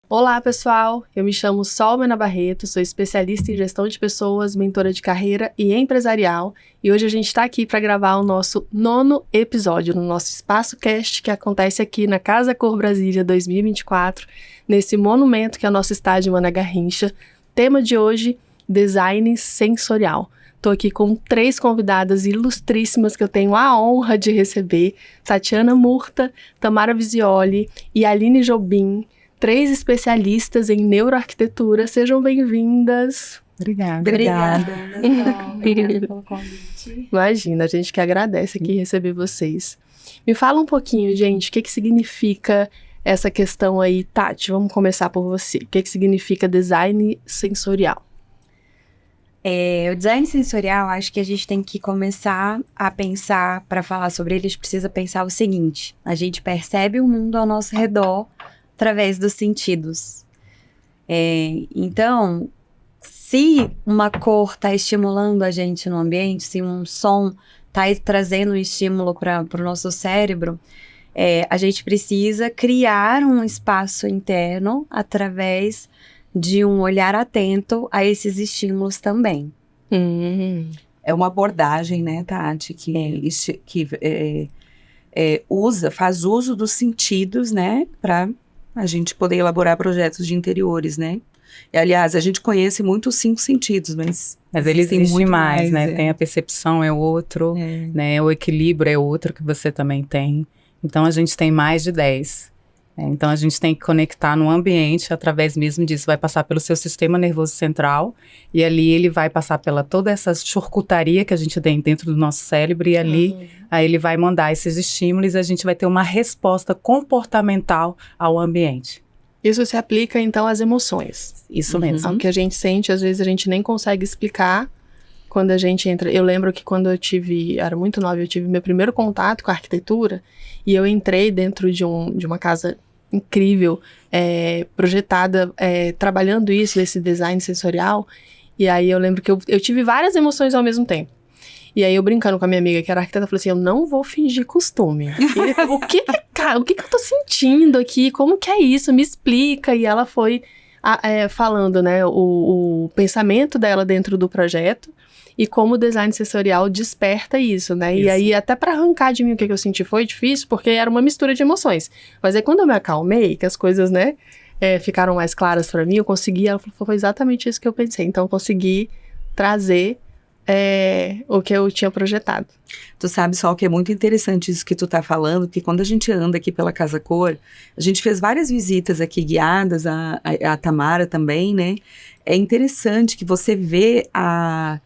Olá, pessoal! Eu me chamo Sol Mena Barreto, sou especialista em gestão de pessoas, mentora de carreira e empresarial, e hoje a gente está aqui para gravar o nosso 9º episódio no nosso Espaço Cast, que acontece aqui na Casa Cor Brasília 2024, nesse monumento que é o nosso estádio Mané Garrincha. Tema de hoje, design sensorial. Estou aqui com 3 convidadas ilustríssimas que eu tenho a honra de receber, Tatiana Murta, Tamara Visioli e Aline Jobim, 3 especialistas em neuroarquitetura. Sejam bem-vindas. Obrigada. Obrigada pelo convite. Imagina, a gente que agradece aqui receber vocês. Me fala um pouquinho, gente, o que significa essa questão aí. Tati, vamos começar por você. O que significa design sensorial? O design sensorial, acho que a gente tem que começar a pensar, para falar sobre ele, a gente precisa pensar o seguinte: a gente percebe o mundo ao nosso redor através dos sentidos. Então, se uma cor está estimulando a gente no ambiente, se um som está trazendo um estímulo para o nosso cérebro, a gente precisa criar um espaço interno através de um olhar atento a esses estímulos também. É uma abordagem, né, Tati, que faz uso dos sentidos, né, para a gente poder elaborar projetos de interiores, né? E, aliás, a gente conhece muito os 5 sentidos, mas eles tem existem muito mais, né? é. Tem a percepção, é outro, né? O equilíbrio é outro que você também tem. Então, a gente tem mais de 10. Então, a gente tem que conectar no ambiente através mesmo disso. Vai passar pelo seu sistema nervoso central e ali ele vai passar pela toda essa churcutaria que a gente tem dentro do nosso cérebro e ali aí ele vai mandar esses estímulos e a gente vai ter uma resposta comportamental ao ambiente. Isso se aplica, então, às emoções. Isso mesmo. Ao que a gente sente, às vezes a gente nem consegue explicar quando a gente entra. Eu lembro que quando era muito nova, eu tive meu primeiro contato com a arquitetura e eu entrei dentro de uma casa incrível, projetada, trabalhando isso, esse design sensorial, e aí eu lembro que eu tive várias emoções ao mesmo tempo. E aí eu brincando com a minha amiga que era arquiteta, eu falei assim, eu não vou fingir costume. O que eu tô sentindo aqui? Como que é isso? Me explica. E ela foi falando, né, o pensamento dela dentro do projeto e como o design sensorial desperta isso, né? Isso. E aí, até pra arrancar de mim o que eu senti foi difícil, porque era uma mistura de emoções. Mas aí, quando eu me acalmei, que as coisas, né, ficaram mais claras pra mim, eu consegui, ela falou, foi exatamente isso que eu pensei. Então, eu consegui trazer o que eu tinha projetado. Tu sabe, Sol, que é muito interessante isso que tu tá falando, porque quando a gente anda aqui pela Casa Cor, a gente fez várias visitas aqui guiadas, a Tamara também, né? É interessante que você vê a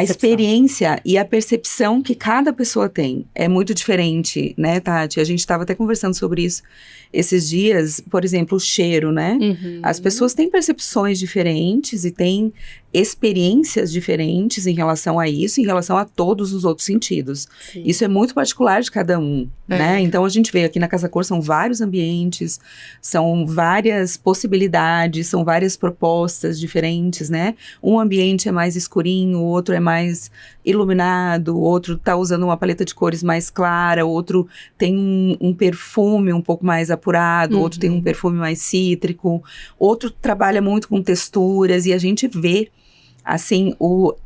experiência e a percepção que cada pessoa tem. É muito diferente, né, Tati? A gente estava até conversando sobre isso esses dias. Por exemplo, o cheiro, né? As pessoas têm percepções diferentes e têm experiências diferentes em relação a isso, em relação a todos os outros sentidos. Sim. Isso é muito particular de cada um, né? Então, a gente vê aqui na Casa Cor, são vários ambientes, são várias possibilidades, são várias propostas diferentes, né? Um ambiente é mais escurinho, o outro é mais iluminado, o outro tá usando uma paleta de cores mais clara, o outro tem um perfume um pouco mais apurado, o outro tem um perfume mais cítrico, outro trabalha muito com texturas, e a gente vê assim, o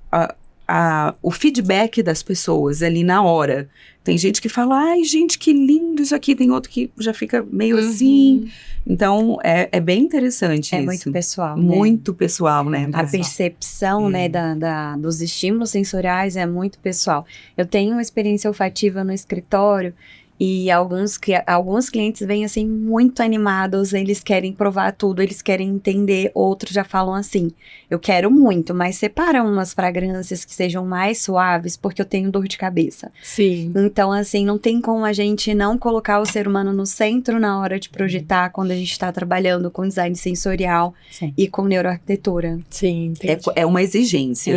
feedback das pessoas ali na hora. Tem gente que fala, ai, gente, que lindo isso aqui. Tem outro que já fica meio assim. Então, é bem interessante isso. É muito pessoal, né? Muito pessoal, né? A percepção, né, dos estímulos sensoriais é muito pessoal. Eu tenho uma experiência olfativa no escritório e alguns clientes vêm assim muito animados, eles querem provar tudo, eles querem entender, outros já falam assim, eu quero muito, mas separa umas fragrâncias que sejam mais suaves, porque eu tenho dor de cabeça. Sim. Então, assim, não tem como a gente não colocar o ser humano no centro na hora de projetar, quando a gente está trabalhando com design sensorial e com neuroarquitetura. Sim, entendi. É uma exigência.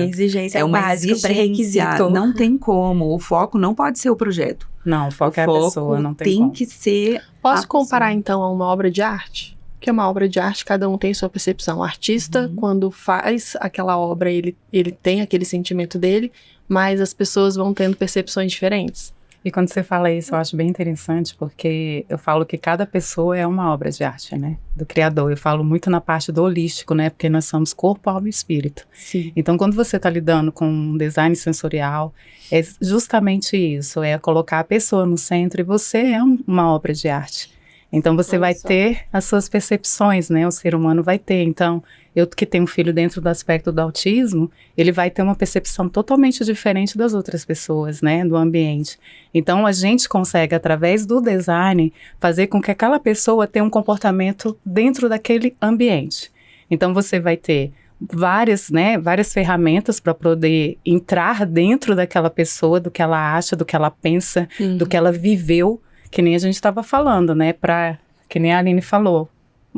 É uma básica, pré-requisito. Não tem como, o foco não pode ser o projeto. Não, o foco é a pessoa, não tem como. Que ser. Posso comparar, então, a uma obra de arte? Que é uma obra de arte, cada um tem sua percepção. O artista, quando faz aquela obra, ele tem aquele sentimento dele, mas as pessoas vão tendo percepções diferentes. E quando você fala isso, eu acho bem interessante, porque eu falo que cada pessoa é uma obra de arte, né? Do Criador. Eu falo muito na parte do holístico, né? Porque nós somos corpo, alma e espírito. Sim. Então, quando você está lidando com um design sensorial, é justamente isso, é colocar a pessoa no centro, e você é uma obra de arte. Então, você vai ter as suas percepções, né? O ser humano vai ter. Então, eu que tenho um filho dentro do aspecto do autismo, ele vai ter uma percepção totalmente diferente das outras pessoas, né? Do ambiente. Então, a gente consegue, através do design, fazer com que aquela pessoa tenha um comportamento dentro daquele ambiente. Então, você vai ter várias ferramentas para poder entrar dentro daquela pessoa, do que ela acha, do que ela pensa, do que ela viveu. Que nem a gente estava falando, né? Que nem a Aline falou.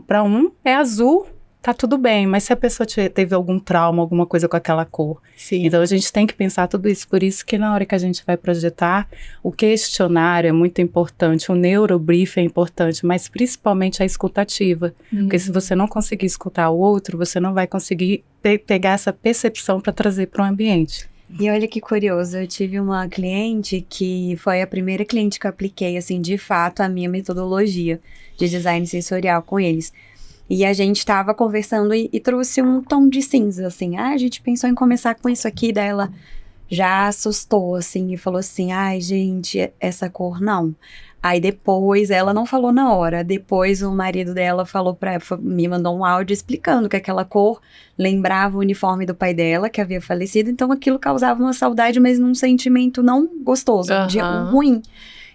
Para um é azul, tá tudo bem. Mas se a pessoa teve algum trauma, alguma coisa com aquela cor. Sim. Então a gente tem que pensar tudo isso. Por isso que na hora que a gente vai projetar, o questionário é muito importante, o neurobrief é importante, mas principalmente a escutativa. Porque se você não conseguir escutar o outro, você não vai conseguir pegar essa percepção para trazer para o ambiente. E olha que curioso, eu tive uma cliente que foi a primeira cliente que eu apliquei, assim, de fato, a minha metodologia de design sensorial com eles. E a gente tava conversando e trouxe um tom de cinza, assim. A gente pensou em começar com isso aqui, daí ela já assustou, assim, e falou assim, ai, gente, essa cor não. Aí depois, ela não falou na hora, depois o marido dela me mandou um áudio explicando que aquela cor lembrava o uniforme do pai dela, que havia falecido, então aquilo causava uma saudade, mas num sentimento não gostoso, de ruim.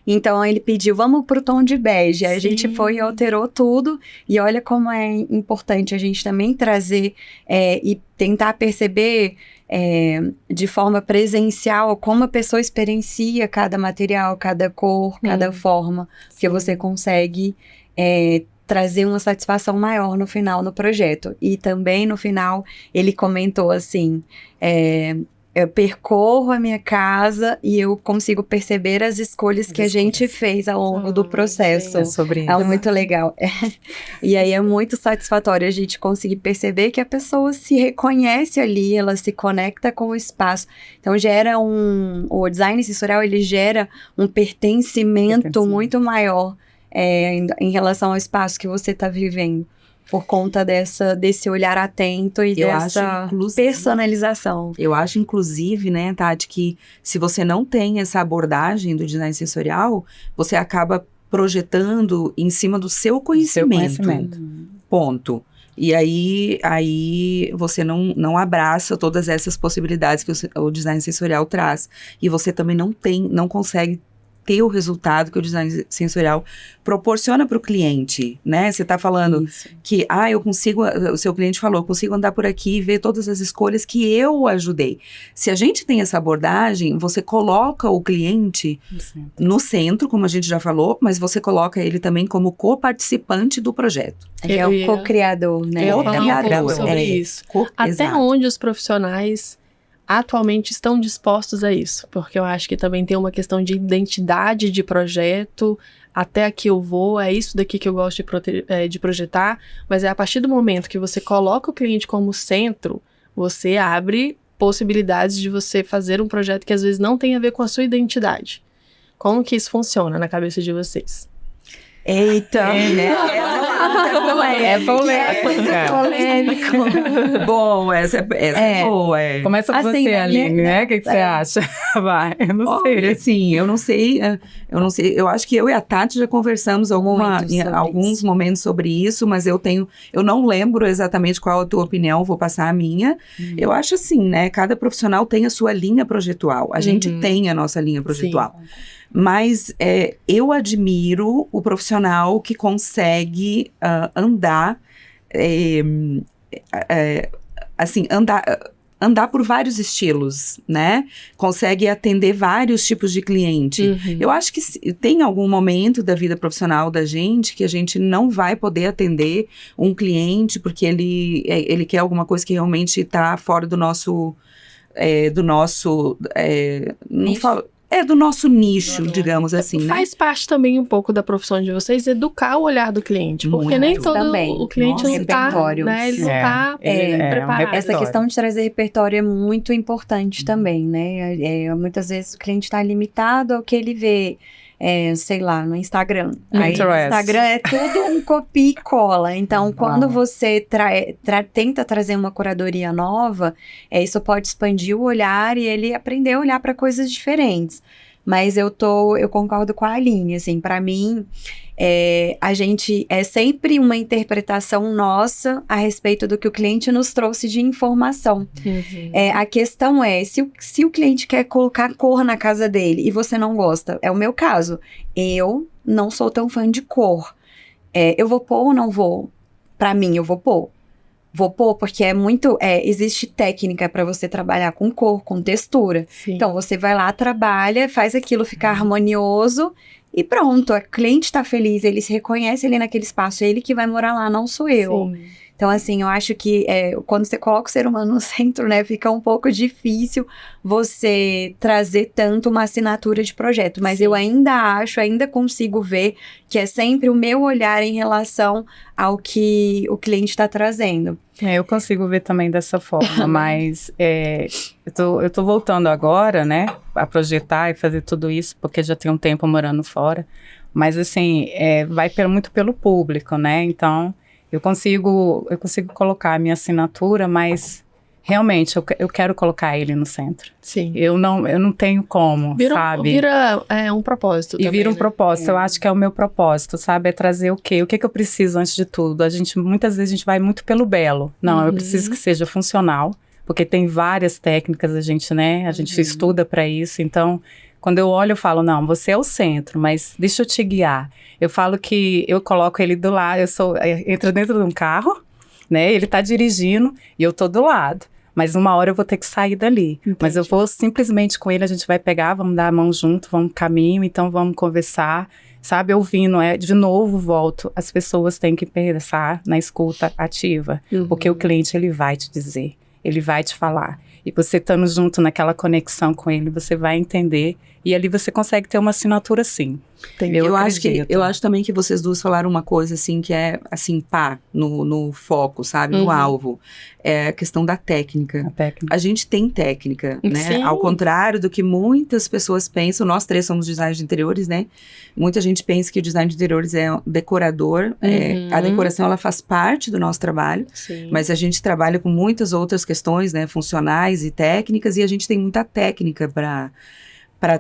Então ele pediu, vamos pro tom de bege. Aí a gente foi e alterou tudo. E olha como é importante a gente também trazer e tentar perceber de forma presencial como a pessoa experiencia cada material, cada cor, cada forma. Porque você consegue trazer uma satisfação maior no final no projeto. E também no final ele comentou assim... eu percorro a minha casa e eu consigo perceber as escolhas que a gente fez ao longo do processo. É sobre isso. É muito legal. E aí é muito satisfatório a gente conseguir perceber que a pessoa se reconhece ali, ela se conecta com o espaço. Então gera o design sensorial, ele gera um pertencimento muito maior em relação ao espaço que você está vivendo. Por conta desse olhar atento e dessa personalização. Eu acho, inclusive, né, Tati, que se você não tem essa abordagem do design sensorial, você acaba projetando em cima do seu conhecimento. Ponto. E aí você não abraça todas essas possibilidades que o design sensorial traz. E você também não consegue ter o resultado que o design sensorial proporciona para o cliente, né? Você está falando que, eu consigo, o seu cliente falou, eu consigo andar por aqui e ver todas as escolhas que eu ajudei. Se a gente tem essa abordagem, você coloca o cliente no centro, como a gente já falou, mas você coloca ele também como co-participante do projeto. É o co-criador, né? Eu falo sobre isso. Até onde os profissionais atualmente estão dispostos a isso, porque eu acho que também tem uma questão de identidade de projeto, até aqui eu vou, é isso daqui que eu gosto de projetar, mas é a partir do momento que você coloca o cliente como centro, você abre possibilidades de você fazer um projeto que às vezes não tem a ver com a sua identidade. Como que isso funciona na cabeça de vocês? Eita! É polêmico. Bom, essa é boa. Começa por você, Aline, né? O que você acha? Vai, eu não sei. Assim, eu não sei. Eu acho que eu e a Tati já conversamos em alguns momentos sobre isso, mas eu não lembro exatamente qual a tua opinião, vou passar a minha. Eu acho assim, né? Cada profissional tem a sua linha projetual. A gente tem a nossa linha projetual. Sim. Mas eu admiro o profissional que consegue andar por vários estilos, né? Consegue atender vários tipos de cliente. Eu acho que tem algum momento da vida profissional da gente que a gente não vai poder atender um cliente porque ele quer alguma coisa que realmente está fora do nosso... não falo... é do nosso nicho, digamos assim, né? Faz parte também um pouco da profissão de vocês educar o olhar do cliente, porque nem todo também. o cliente não está, né? Ele não está preparado. Essa questão de trazer repertório é muito importante também, né? Muitas vezes o cliente está limitado ao que ele vê, sei lá, no Instagram. Aí no Instagram é tudo um copia e cola. Então, quando você tenta trazer uma curadoria nova, isso pode expandir o olhar e ele aprender a olhar para coisas diferentes. Mas eu concordo com a Aline, assim, para mim, a gente é sempre uma interpretação nossa a respeito do que o cliente nos trouxe de informação. A questão é, se o cliente quer colocar cor na casa dele e você não gosta, é o meu caso, eu não sou tão fã de cor. Eu vou pôr ou não vou? Para mim, eu vou pôr. Vou pôr porque existe técnica para você trabalhar com cor, com textura. Sim. Então, você vai lá, trabalha, faz aquilo ficar harmonioso e pronto. O cliente está feliz, ele se reconhece ali naquele espaço, é ele que vai morar lá, não sou eu. Sim. Então, assim, eu acho que quando você coloca o ser humano no centro, né, fica um pouco difícil você trazer tanto uma assinatura de projeto. Mas eu ainda consigo ver que é sempre o meu olhar em relação ao que o cliente está trazendo. Eu consigo ver também dessa forma, mas eu tô voltando agora, né, a projetar e fazer tudo isso, porque já tem um tempo morando fora. Mas, assim, vai muito pelo público, né, então... Eu consigo colocar a minha assinatura, mas realmente eu quero colocar ele no centro. Sim. Eu não tenho como, sabe? Vira um propósito também, vira um propósito. Eu acho que é o meu propósito, sabe? É trazer o quê? O que eu preciso antes de tudo? Muitas vezes a gente vai muito pelo belo. Não, eu preciso que seja funcional, porque tem várias técnicas, a gente estuda para isso, então... Quando eu olho, eu falo, não, você é o centro, mas deixa eu te guiar. Eu falo que eu coloco ele do lado, entro dentro de um carro, né? Ele tá dirigindo e eu tô do lado. Mas uma hora eu vou ter que sair dali. Entendi. Mas eu vou simplesmente com ele, a gente vai pegar, vamos dar a mão junto, vamos caminho, então vamos conversar, sabe? Ouvindo, de novo volto. As pessoas têm que pensar na escuta ativa, porque o cliente, ele vai te dizer, ele vai te falar. E você estando junto naquela conexão com ele, você vai entender. E ali você consegue ter uma assinatura, sim. Eu acho também que vocês duas falaram uma coisa, assim, que é, assim, no foco, sabe? No alvo. É a questão da técnica. A gente tem técnica, né? Sim. Ao contrário do que muitas pessoas pensam, nós três somos designers de interiores, né? Muita gente pensa que o design de interiores é decorador. A decoração, ela faz parte do nosso trabalho. Sim. Mas a gente trabalha com muitas outras questões, né? Funcionais e técnicas, e a gente tem muita técnica para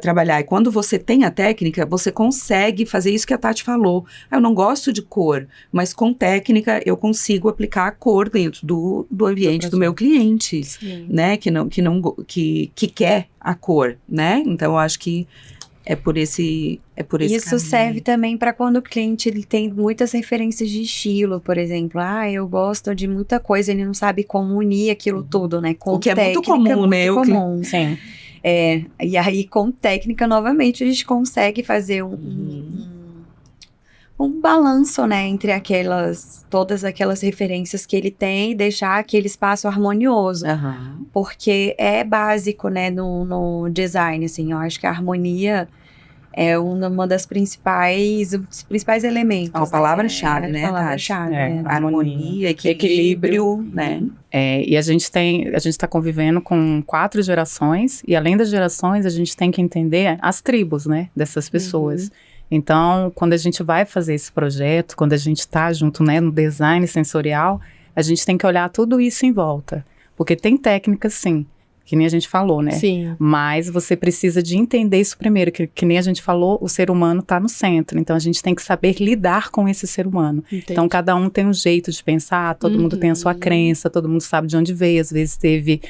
trabalhar. E quando você tem a técnica, você consegue fazer isso que a Tati falou. Eu não gosto de cor, mas com técnica eu consigo aplicar a cor dentro do ambiente do meu cliente, né? Que quer a cor, né? Então, eu acho que é por esse Isso caminho. Serve também para quando o cliente ele tem muitas referências de estilo, por exemplo. Eu gosto de muita coisa, ele não sabe como unir aquilo tudo, né? Com o que técnica, é muito comum, né? Comum. Sim. E aí, com técnica, novamente, a gente consegue fazer um balanço, né, entre todas aquelas referências que ele tem e deixar aquele espaço harmonioso. Porque é básico, né, no design, assim, eu acho que a harmonia é uma das os principais elementos. A palavra-chave, né? Palavra-chave. Harmonia, equilíbrio, né? E a gente está convivendo com 4 gerações, e além das gerações, a gente tem que entender as tribos, né, dessas pessoas. Então, quando a gente vai fazer esse projeto, quando a gente está junto, né, no design sensorial, a gente tem que olhar tudo isso em volta. Porque tem técnicas, sim, que nem a gente falou, né? Sim. Mas você precisa de entender isso primeiro, que nem a gente falou, o ser humano está no centro. Então, a gente tem que saber lidar com esse ser humano. Entendi. Então, cada um tem um jeito de pensar, todo mundo tem a sua crença, todo mundo sabe de onde veio, às vezes teve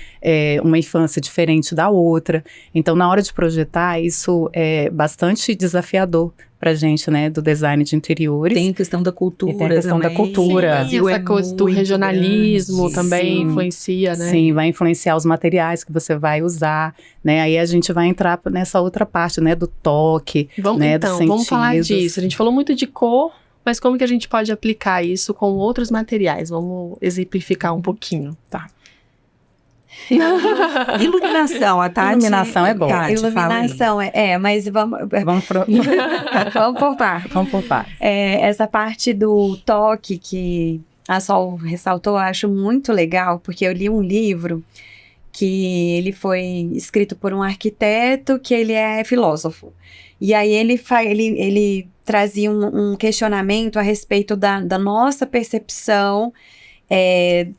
uma infância diferente da outra. Então, na hora de projetar, isso é bastante desafiador pra gente, né, do design de interiores. Tem a questão da cultura também. Tem a questão da cultura. Sim, essa coisa do regionalismo também influencia, né? Sim, vai influenciar os materiais que você vai usar, né? Aí a gente vai entrar nessa outra parte, né, do toque, né, dos sentidos. Vamos falar disso. A gente falou muito de cor, mas como que a gente pode aplicar isso com outros materiais? Vamos exemplificar um pouquinho, tá? Iluminação, a Tati... Iluminação é bom. Tati, Iluminação, mas vamos por parte. Essa parte do toque que a Sol ressaltou, eu acho muito legal, porque eu li um livro que ele foi escrito por um arquiteto que ele é filósofo. E aí ele trazia um questionamento a respeito da nossa percepção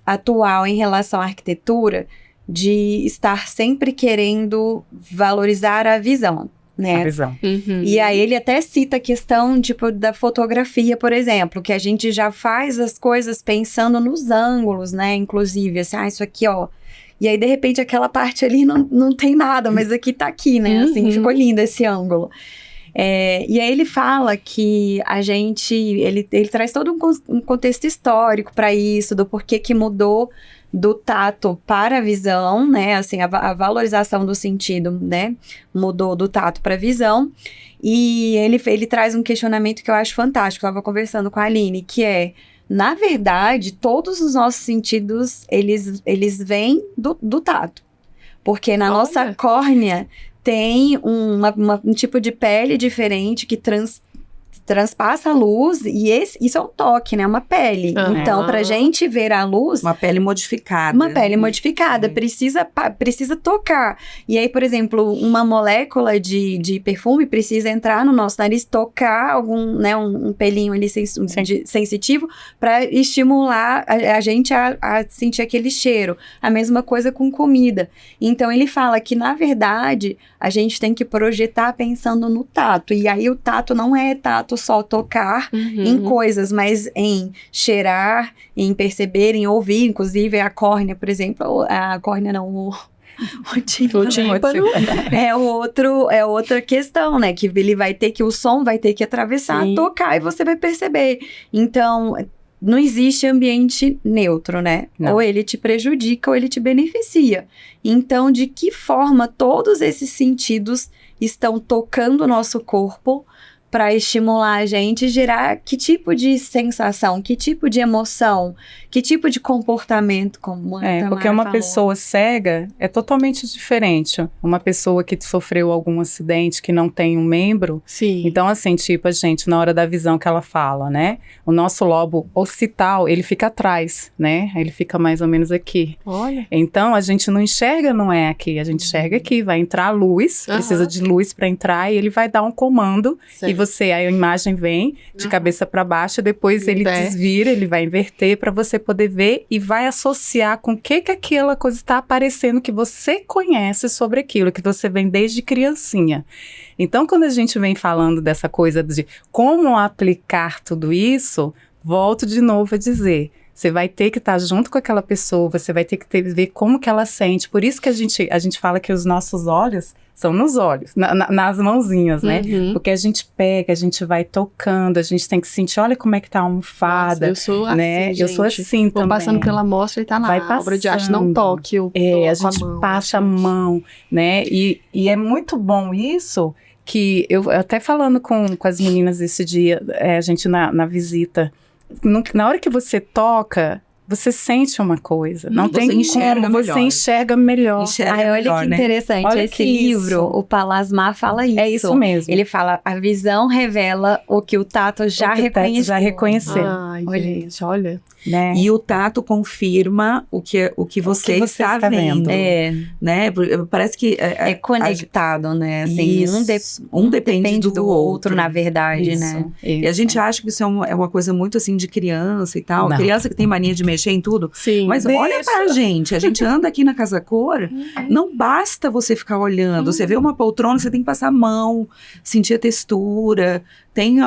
atual em relação à arquitetura, de estar sempre querendo valorizar a visão, né? A visão. Uhum. E aí ele até cita a questão, tipo, da fotografia, por exemplo, que a gente já faz as coisas pensando nos ângulos, né? Inclusive, assim, isso aqui, ó. E aí, de repente, aquela parte ali não tem nada, mas aqui, né? Assim, ficou lindo esse ângulo. E aí ele fala que a gente... Ele traz todo um contexto histórico para isso, do porquê que mudou do tato para a visão, né? Assim, a valorização do sentido, né? Mudou do tato para a visão. E ele traz um questionamento que eu acho fantástico. Eu estava conversando com a Aline, que é... Na verdade, todos os nossos sentidos, eles vêm do tato. Porque na nossa córnea tem um tipo de pele diferente que transpassa a luz, e isso é um toque, né? Uma pele. Então, pra gente ver a luz... Uma pele modificada. Uma pele modificada, precisa tocar. E aí, por exemplo, uma molécula de perfume precisa entrar no nosso nariz, tocar algum, né, um pelinho ali sensitivo, para estimular a gente a sentir aquele cheiro. A mesma coisa com comida. Então, ele fala que, na verdade, a gente tem que projetar pensando no tato. E aí, o tato não é tato só tocar em coisas, mas em cheirar, em perceber, em ouvir. Inclusive, a córnea, por exemplo, a córnea não, o tímpano é outra questão, né? Que ele vai ter que, o som vai ter que atravessar, tocar, e você vai perceber. Então, não existe ambiente neutro, né? Não. Ou ele te prejudica ou ele te beneficia. Então, de que forma todos esses sentidos estão tocando o nosso corpo para estimular a gente e gerar que tipo de sensação, que tipo de emoção, que tipo de comportamento, como a Tamara porque uma falou. pessoa cega é totalmente diferente. Uma pessoa que sofreu algum acidente, que não tem um membro. Sim. Então, assim, tipo, a gente, na hora da visão que ela fala, né? O nosso lobo occipital, ele fica atrás, né? Ele fica mais ou menos aqui. Olha. Então, a gente não enxerga, não é aqui. A gente enxerga aqui. Vai entrar luz, precisa de luz para entrar, e ele vai dar um comando. Certo. E a imagem vem de cabeça para baixo, depois ele desvira, ele vai inverter para você poder ver e vai associar com o que aquela coisa está aparecendo que você conhece sobre aquilo, que você vem desde criancinha. Então, quando a gente vem falando dessa coisa de como aplicar tudo isso, volto de novo a dizer... Você vai ter que estar junto com aquela pessoa, você vai ter que ver como que ela sente. Por isso que a gente fala que os nossos olhos são nos olhos, nas mãozinhas, né? Porque a gente pega, a gente vai tocando, a gente tem que sentir, olha como é que tá a almofada. Nossa, eu sou né? assim, Eu sou assim também. Vou passando pela amostra e tá na obra de arte, não toque. A gente passa a mão, né? E é muito bom isso, que eu até falando com as meninas esse dia, a gente na visita... Na hora que você toca, você sente uma coisa. Não tem como, você enxerga melhor. Olha que interessante. Olha esse livro, o Palasmar fala isso. É isso mesmo. Ele fala, a visão revela o que o tato já reconheceu. Ai, gente, olha. Né? E o tato confirma o que você está vendo. Né? Parece que... É conectado, né? Assim, um depende do outro, na verdade, isso, né? Isso. E a gente acha que isso é uma coisa muito assim de criança e tal. Não. Criança que tem mania de mexer em tudo. Sim. Mas olha pra gente. A gente anda aqui na Casa Cor, não basta você ficar olhando. Você vê uma poltrona, você tem que passar a mão, sentir a textura. Tem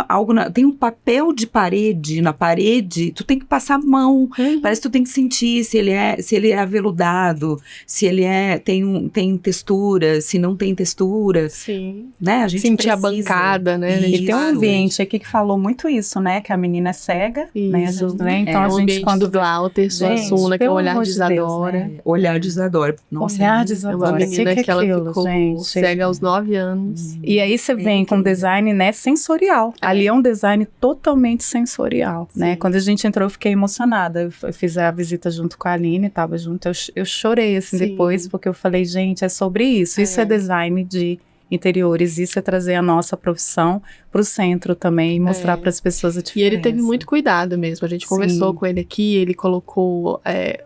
tem um papel de parede na parede, tu tem que passar a mão. Parece que tu tem que sentir se ele é aveludado, se ele tem textura, se não tem textura. Sim. Né? A gente sentir precisa. A bancada, né? E tem um ambiente aqui que falou muito isso, né? Que a menina é cega, isso. né? Então a gente quando Walter Gente, Suassuna, que é o pelo Olhar amor de de Deus, Isadora. né? Olhar de Isadora. Nossa, Olhar de É uma Isadora. menina que ela aquilo, ficou gente? cega aos 9 anos. E aí você vem com design, né, sensorial. Ali é um design totalmente sensorial, né? Quando a gente entrou, eu fiquei emocionada. Eu fiz a visita junto com a Aline, tava junto. Eu chorei, assim, depois, porque eu falei, gente, é sobre isso. Isso é design de interiores, isso é trazer a nossa profissão para o centro também e mostrar para as pessoas a diferença. E ele teve muito cuidado mesmo. A gente conversou com ele aqui, ele colocou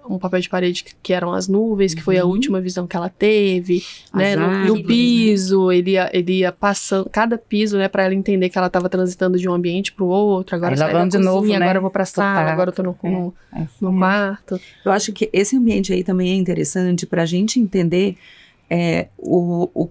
um papel de parede que eram as nuvens, que foi a última visão que ela teve, né? No piso, ele ia passando cada piso, né, para ela entender que ela estava transitando de um ambiente para o outro. Agora sai da cozinha, de novo, né? Agora eu vou para a sala, agora eu tô no quarto. Eu acho que esse ambiente aí também é interessante para a gente entender o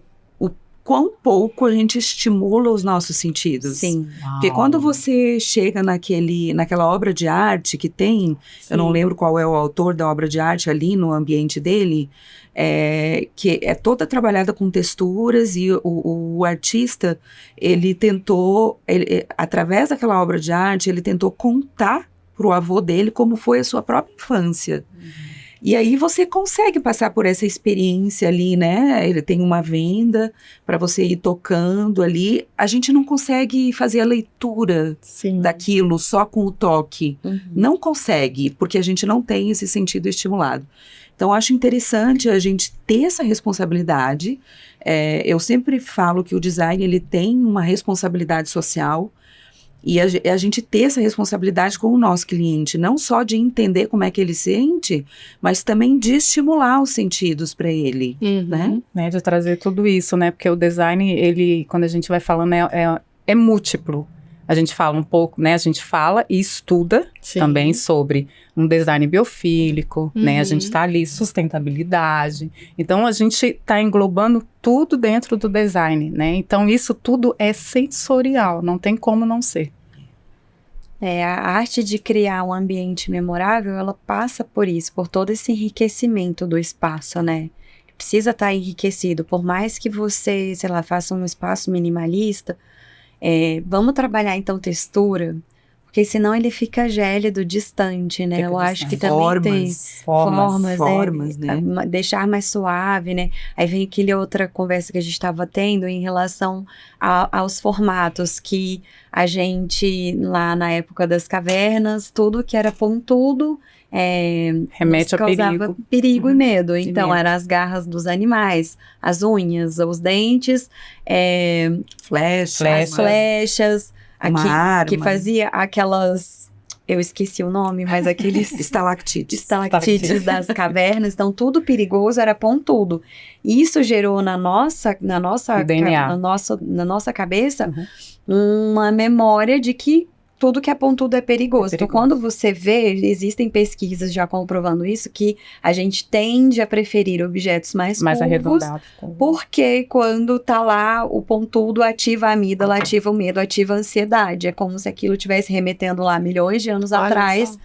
quão pouco a gente estimula os nossos sentidos. Sim. Porque quando você chega naquela obra de arte que tem, eu não lembro qual é o autor da obra de arte ali no ambiente dele, que é toda trabalhada com texturas e o artista, ele tentou, através daquela obra de arte, ele tentou contar para o avô dele como foi a sua própria infância. E aí você consegue passar por essa experiência ali, né? Ele tem uma venda para você ir tocando ali. A gente não consegue fazer a leitura daquilo só com o toque. Não consegue, porque a gente não tem esse sentido estimulado. Então, acho interessante a gente ter essa responsabilidade. Eu sempre falo que o design ele tem uma responsabilidade social. E a gente ter essa responsabilidade com o nosso cliente, não só de entender como é que ele sente, mas também de estimular os sentidos para ele, né? De trazer tudo isso, né? Porque o design, ele, quando a gente vai falando, é múltiplo. A gente fala um pouco, né? A gente fala e estuda também sobre um design biofílico, né? A gente tá ali, sustentabilidade. Então, a gente tá englobando tudo dentro do design, né? Então, isso tudo é sensorial, não tem como não ser. A arte de criar um ambiente memorável, ela passa por isso, por todo esse enriquecimento do espaço, né? Precisa estar enriquecido, por mais que você, sei lá, faça um espaço minimalista, vamos trabalhar então textura, porque senão ele fica gélido, distante, né? Eu acho que também tem formas, né? Deixar mais suave, né? Aí vem aquela outra conversa que a gente estava tendo em relação aos formatos, que a gente, lá na época das cavernas, tudo que era pontudo, remete a perigo e medo. Então, eram as garras dos animais, as unhas, os dentes, flechas, que fazia aquelas, eu esqueci o nome, mas aqueles estalactites das cavernas. Então, tudo perigoso, era pontudo. E isso gerou na nossa cabeça uma memória de que tudo que é pontudo é perigoso. Então, quando você vê, existem pesquisas já comprovando isso, que a gente tende a preferir objetos mais curvos, arredondados. Porque quando tá lá, o pontudo ativa a amígdala, ativa o medo, ativa a ansiedade. É como se aquilo estivesse remetendo lá milhões de anos atrás.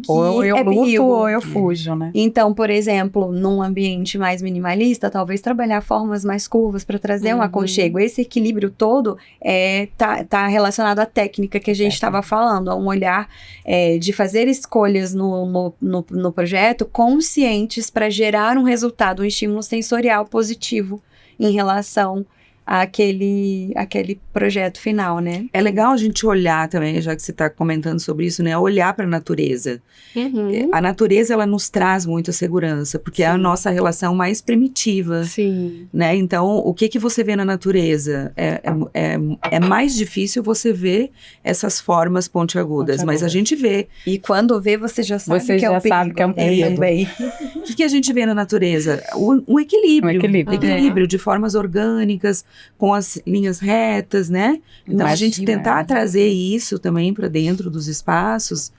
Ou eu luto ou eu fujo, né? Então, por exemplo, num ambiente mais minimalista, talvez trabalhar formas mais curvas para trazer um aconchego. Esse equilíbrio todo tá relacionado à técnica que a gente estava falando, a um olhar de fazer escolhas no projeto conscientes para gerar um resultado, um estímulo sensorial positivo em relação àquele projeto final, né? É legal a gente olhar também, já que você está comentando sobre isso, né? Olhar para a natureza. A natureza, ela nos traz muita segurança, porque é a nossa relação mais primitiva. Né? Então, o que você vê na natureza? É mais difícil você ver essas formas pontiagudas, mas a gente vê. E quando vê, você já sabe que é um perigo. O que a gente vê na natureza? Um equilíbrio. Equilíbrio de formas orgânicas, com as linhas retas, né? Então, a gente tentar trazer isso também para dentro dos espaços,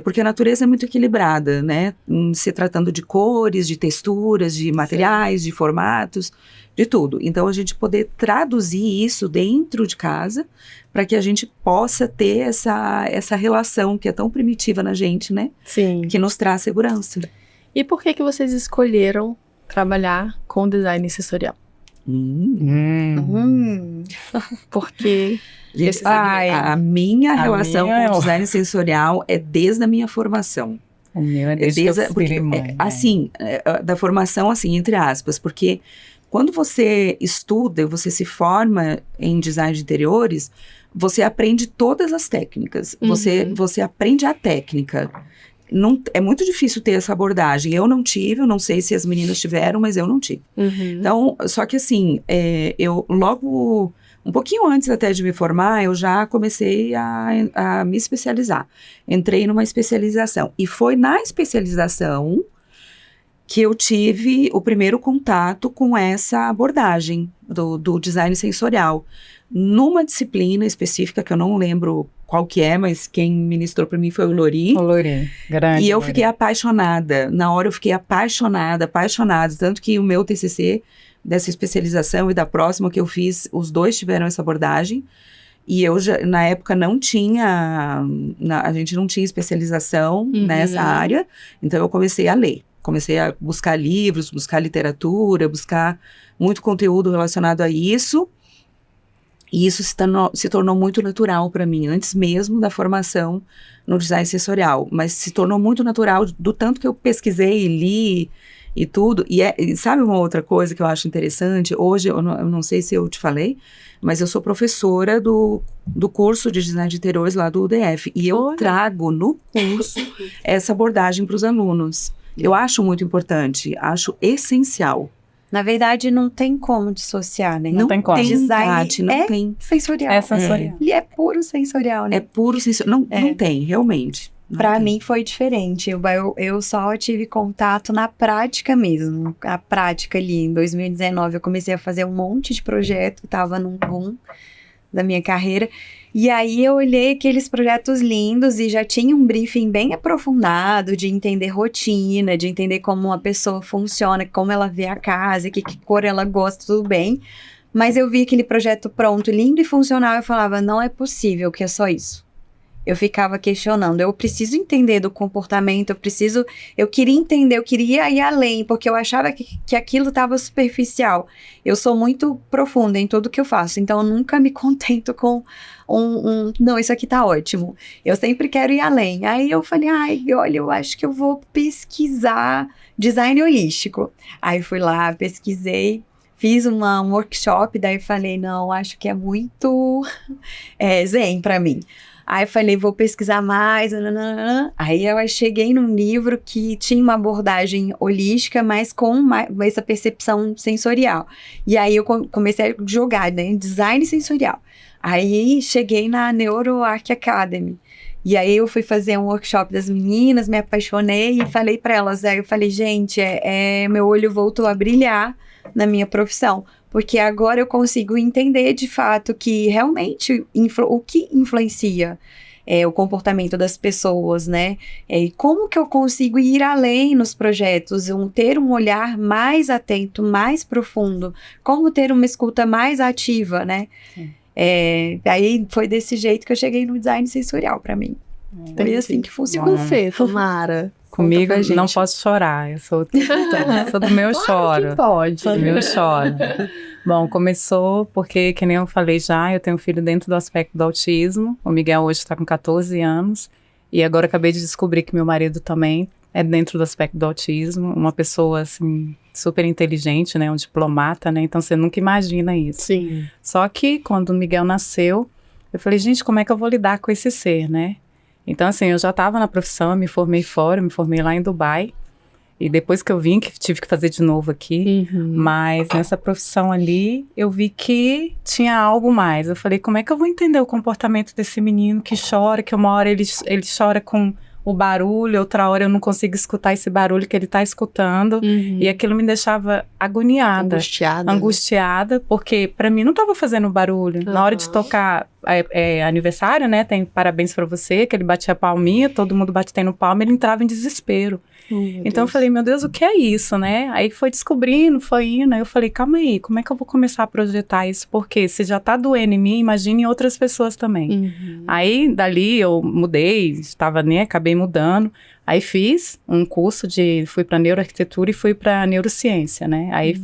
porque a natureza é muito equilibrada, né? Se tratando de cores, de texturas, de materiais, de formatos, de tudo. Então, a gente poder traduzir isso dentro de casa, para que a gente possa ter essa relação que é tão primitiva na gente, né? Que nos traz segurança. E por que vocês escolheram trabalhar com design sensorial? Porque a minha relação com o design sensorial é desde a minha formação. O meu é desde que eu fui mãe. Assim, da formação, assim, entre aspas, porque quando você estuda, você se forma em design de interiores, você aprende todas as técnicas, você aprende a técnica. Não, é muito difícil ter essa abordagem. Eu não tive, eu não sei se as meninas tiveram, mas eu não tive. Então, só que assim, eu logo, um pouquinho antes até de me formar, eu já comecei a me especializar. Entrei numa especialização. E foi na especialização que eu tive o primeiro contato com essa abordagem do design sensorial. Numa disciplina específica, que eu não lembro qual que é, mas quem ministrou para mim foi o Lori. O Lori, grande. E eu fiquei apaixonada. Na hora eu fiquei apaixonada. Tanto que o meu TCC, dessa especialização e da próxima que eu fiz, os dois tiveram essa abordagem. E eu já, na época, não tinha... a gente não tinha especialização nessa área. Então eu comecei a ler. Comecei a buscar livros, buscar literatura, buscar muito conteúdo relacionado a isso. E isso se tornou muito natural para mim, antes mesmo da formação no design sensorial. Mas se tornou muito natural do tanto que eu pesquisei, li e tudo. E sabe uma outra coisa que eu acho interessante? Hoje, eu não sei se eu te falei, mas eu sou professora do curso de design de interiores lá do UDF. E eu trago no curso essa abordagem para os alunos. Eu acho muito importante, acho essencial. Na verdade, não tem como dissociar, né? Não tem como. Design não tem. Sensorial. É sensorial. Ele é puro sensorial, né? É puro sensorial. Não tem, realmente. Pra mim foi diferente. Eu só tive contato na prática mesmo. A prática ali, em 2019, eu comecei a fazer um monte de projeto, tava num boom da minha carreira. E aí eu olhei aqueles projetos lindos e já tinha um briefing bem aprofundado de entender rotina, de entender como uma pessoa funciona, como ela vê a casa, que cor ela gosta, tudo bem. Mas eu vi aquele projeto pronto, lindo e funcional, eu falava, não é possível que é só isso. Eu ficava questionando, eu preciso entender do comportamento, eu queria entender, eu queria ir além, porque eu achava que aquilo estava superficial. Eu sou muito profunda em tudo que eu faço, então eu nunca me contento com não, isso aqui tá ótimo. Eu sempre quero ir além. Aí eu falei, olha, eu acho que eu vou pesquisar design holístico. Aí fui lá, pesquisei, fiz um workshop, daí falei, não, acho que é muito zen pra mim. Aí eu falei, vou pesquisar mais, nananana. Aí eu cheguei num livro que tinha uma abordagem holística, mas com essa percepção sensorial. E aí eu comecei a jogar, né, design sensorial. Aí cheguei na NeuroArc Academy. E aí eu fui fazer um workshop das meninas, me apaixonei e falei para elas, aí eu falei, gente, meu olho voltou a brilhar na minha profissão. Porque agora eu consigo entender de fato que realmente o que influencia o comportamento das pessoas, né? E como que eu consigo ir além nos projetos, ter um olhar mais atento, mais profundo, como ter uma escuta mais ativa, né? Aí foi desse jeito que eu cheguei no design sensorial para mim. Foi assim que funciona. E com você, Tamara? Comigo não posso chorar, eu sou do meu choro. Que pode. Do meu choro. Bom, começou porque, que nem eu falei já, eu tenho um filho dentro do aspecto do autismo. O Miguel hoje está com 14 anos. E agora acabei de descobrir que meu marido também é dentro do aspecto do autismo. Uma pessoa, assim, super inteligente, né? Um diplomata, né? Então, você nunca imagina isso. Sim. Só que, quando o Miguel nasceu, eu falei, gente, como é que eu vou lidar com esse ser, né? Então, assim, eu já estava na profissão, me formei fora, me formei lá em Dubai. E depois que eu vim, que tive que fazer de novo aqui. Mas nessa profissão ali, eu vi que tinha algo mais. Eu falei, como é que eu vou entender o comportamento desse menino que chora, que uma hora ele chora com o barulho, outra hora eu não consigo escutar esse barulho que ele está escutando. E aquilo me deixava agoniada. Angustiada, porque para mim não estava fazendo barulho. Na hora de tocar aniversário, né, tem parabéns para você, que ele batia a palminha, todo mundo batendo palma, ele entrava em desespero. Então eu falei, meu Deus, o que é isso, né? Aí foi descobrindo, foi indo, aí eu falei, calma aí, como é que eu vou começar a projetar isso? Porque se já tá doendo em mim, imagine em outras pessoas também. Aí, dali, eu mudei, acabei mudando, aí fiz um curso fui pra neuroarquitetura e fui pra neurociência, né? Aí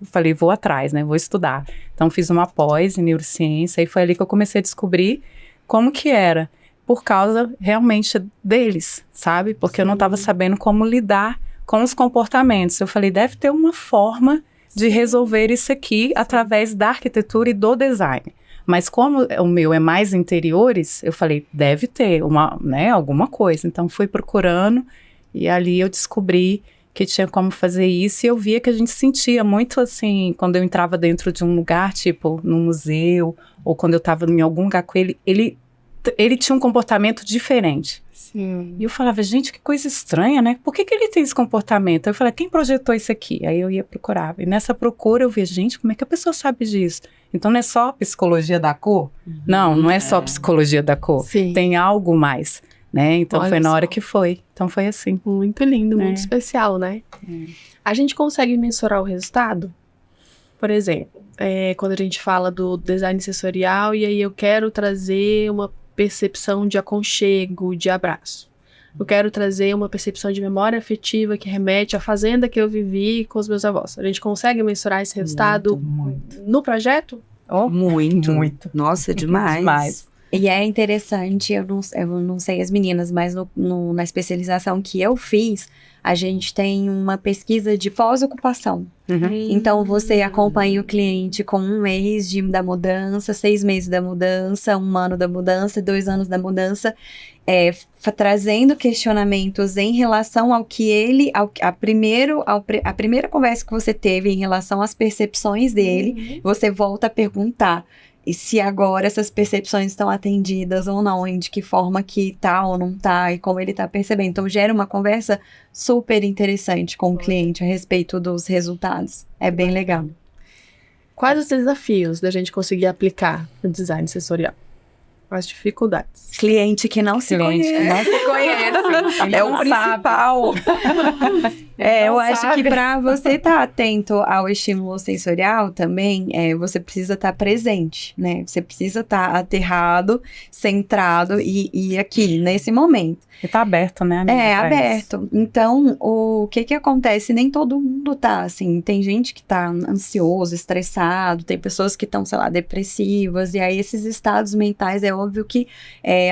falei, vou atrás, né? Vou estudar. Então fiz uma pós em neurociência, e foi ali que eu comecei a descobrir como que era. por causa realmente deles, sabe? Porque eu não estava sabendo como lidar com os comportamentos. Eu falei, deve ter uma forma de resolver isso aqui através da arquitetura e do design. Mas como o meu é mais interiores, eu falei, deve ter alguma coisa. Então, fui procurando e ali eu descobri que tinha como fazer isso. E eu via que a gente sentia muito assim, quando eu entrava dentro de um lugar, tipo, no museu, ou quando eu estava em algum lugar com ele, ele tinha um comportamento diferente. Sim. E eu falava, gente, que coisa estranha, né? Por que ele tem esse comportamento? Eu falei, quem projetou isso aqui? Aí eu ia procurar. E nessa procura eu via, gente, como é que a pessoa sabe disso? Então não é só psicologia da cor? Não é só psicologia da cor. Sim. Tem algo mais, né? Então Olha foi na só. hora que foi. Então foi assim. Muito lindo, muito especial, né? É. A gente consegue mensurar o resultado? Por exemplo, quando a gente fala do design sensorial e aí eu quero trazer uma percepção de aconchego, de abraço. Eu quero trazer uma percepção de memória afetiva que remete à fazenda que eu vivi com os meus avós. A gente consegue mensurar esse resultado Muito. no projeto? Muito. Nossa, demais. Demais. E é interessante, eu não sei as meninas, mas na especialização que eu fiz, a gente tem uma pesquisa de pós-ocupação. Então, você acompanha o cliente com 1 mês da mudança, 6 meses da mudança, 1 ano da mudança, 2 anos da mudança, trazendo questionamentos em relação ao que a primeira conversa que você teve em relação às percepções dele, você volta a perguntar. E se agora essas percepções estão atendidas ou não, de que forma que tá ou não tá, e como ele tá percebendo. Então, gera uma conversa super interessante com o cliente a respeito dos resultados. É bem legal. Quais os desafios da gente conseguir aplicar o design sensorial? As dificuldades. Cliente que não se conhece. É o principal. Eu acho que para você estar atento ao estímulo sensorial também, você precisa estar presente, né? Você precisa estar aterrado, centrado e aqui, nesse momento. E tá aberto, né, amiga? Aberto. Então, o que acontece? Nem todo mundo tá, assim, tem gente que tá ansioso, estressado, tem pessoas que estão, sei lá, depressivas, e aí esses estados mentais, é óbvio que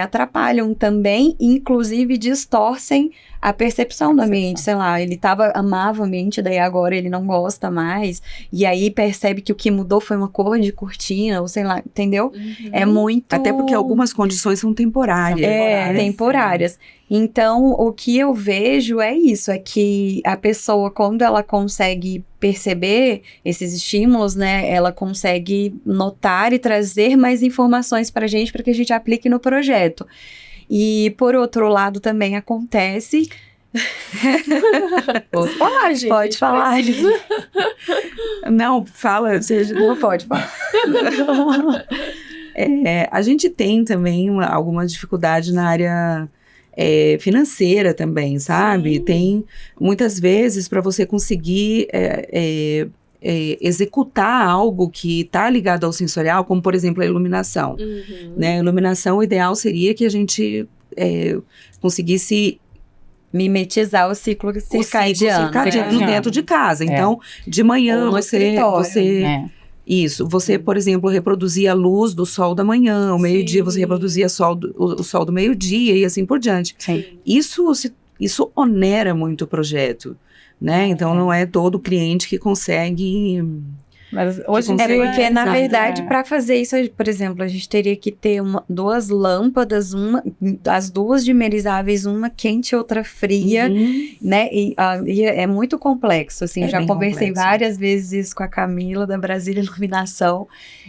atrapalham também, inclusive distorcem a percepção do ambiente, sei lá, ele amava o ambiente, daí agora ele não gosta mais, e aí percebe que o que mudou foi uma cor de cortina, ou sei lá, entendeu? É muito... Até porque algumas condições são temporárias. Temporárias. Então, o que eu vejo é isso, é que a pessoa, quando ela consegue perceber esses estímulos, né, ela consegue notar e trazer mais informações pra gente, para que a gente aplique no projeto. E, por outro lado, também acontece... Pode falar, gente. Pode falar, gente. Não, fala. Não pode falar. A gente tem também alguma dificuldade na área financeira também, sabe? Sim. Tem, muitas vezes, para você conseguir executar algo que está ligado ao sensorial, como, por exemplo, a iluminação. Né? A iluminação, o ideal seria que a gente conseguisse mimetizar o ciclo circadiano dentro de casa. Então, de manhã você Você, por exemplo, reproduzia a luz do sol da manhã, ao meio-dia você reproduzia o sol do meio-dia e assim por diante. Sim. Isso onera muito o projeto, né? Então, não é todo cliente que consegue... Mas hoje porque, na verdade, para fazer isso, por exemplo, a gente teria que ter 2 lâmpadas, as 2 dimerizáveis, uma quente e outra fria, né? E é muito complexo, assim. Eu já conversei várias vezes isso com a Camila, da Brasília Iluminação,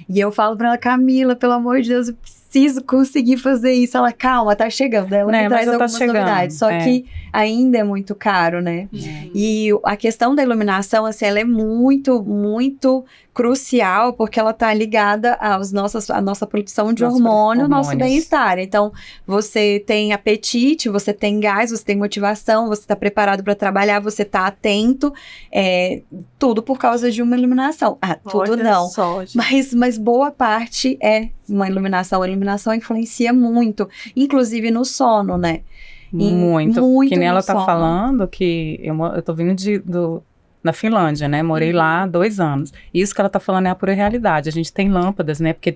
e eu falo pra ela, Camila, pelo amor de Deus, eu preciso conseguir fazer isso. Ela, calma, tá chegando. Ela me traz algumas novidades. Só que ainda é muito caro, né? E a questão da iluminação, assim, ela é muito, muito crucial, porque ela tá ligada à nossa produção de hormônio, nosso bem-estar. Então, você tem apetite, você tem gás, você tem motivação, você tá preparado para trabalhar, você tá atento, tudo por causa de uma iluminação. Tudo não. Mas boa parte é uma iluminação. A iluminação influencia muito, inclusive no sono, né? Muito. Que nem ela tá falando que eu tô vindo na Finlândia, né? Morei lá 2 anos. Isso que ela tá falando é a pura realidade. A gente tem lâmpadas, né? Porque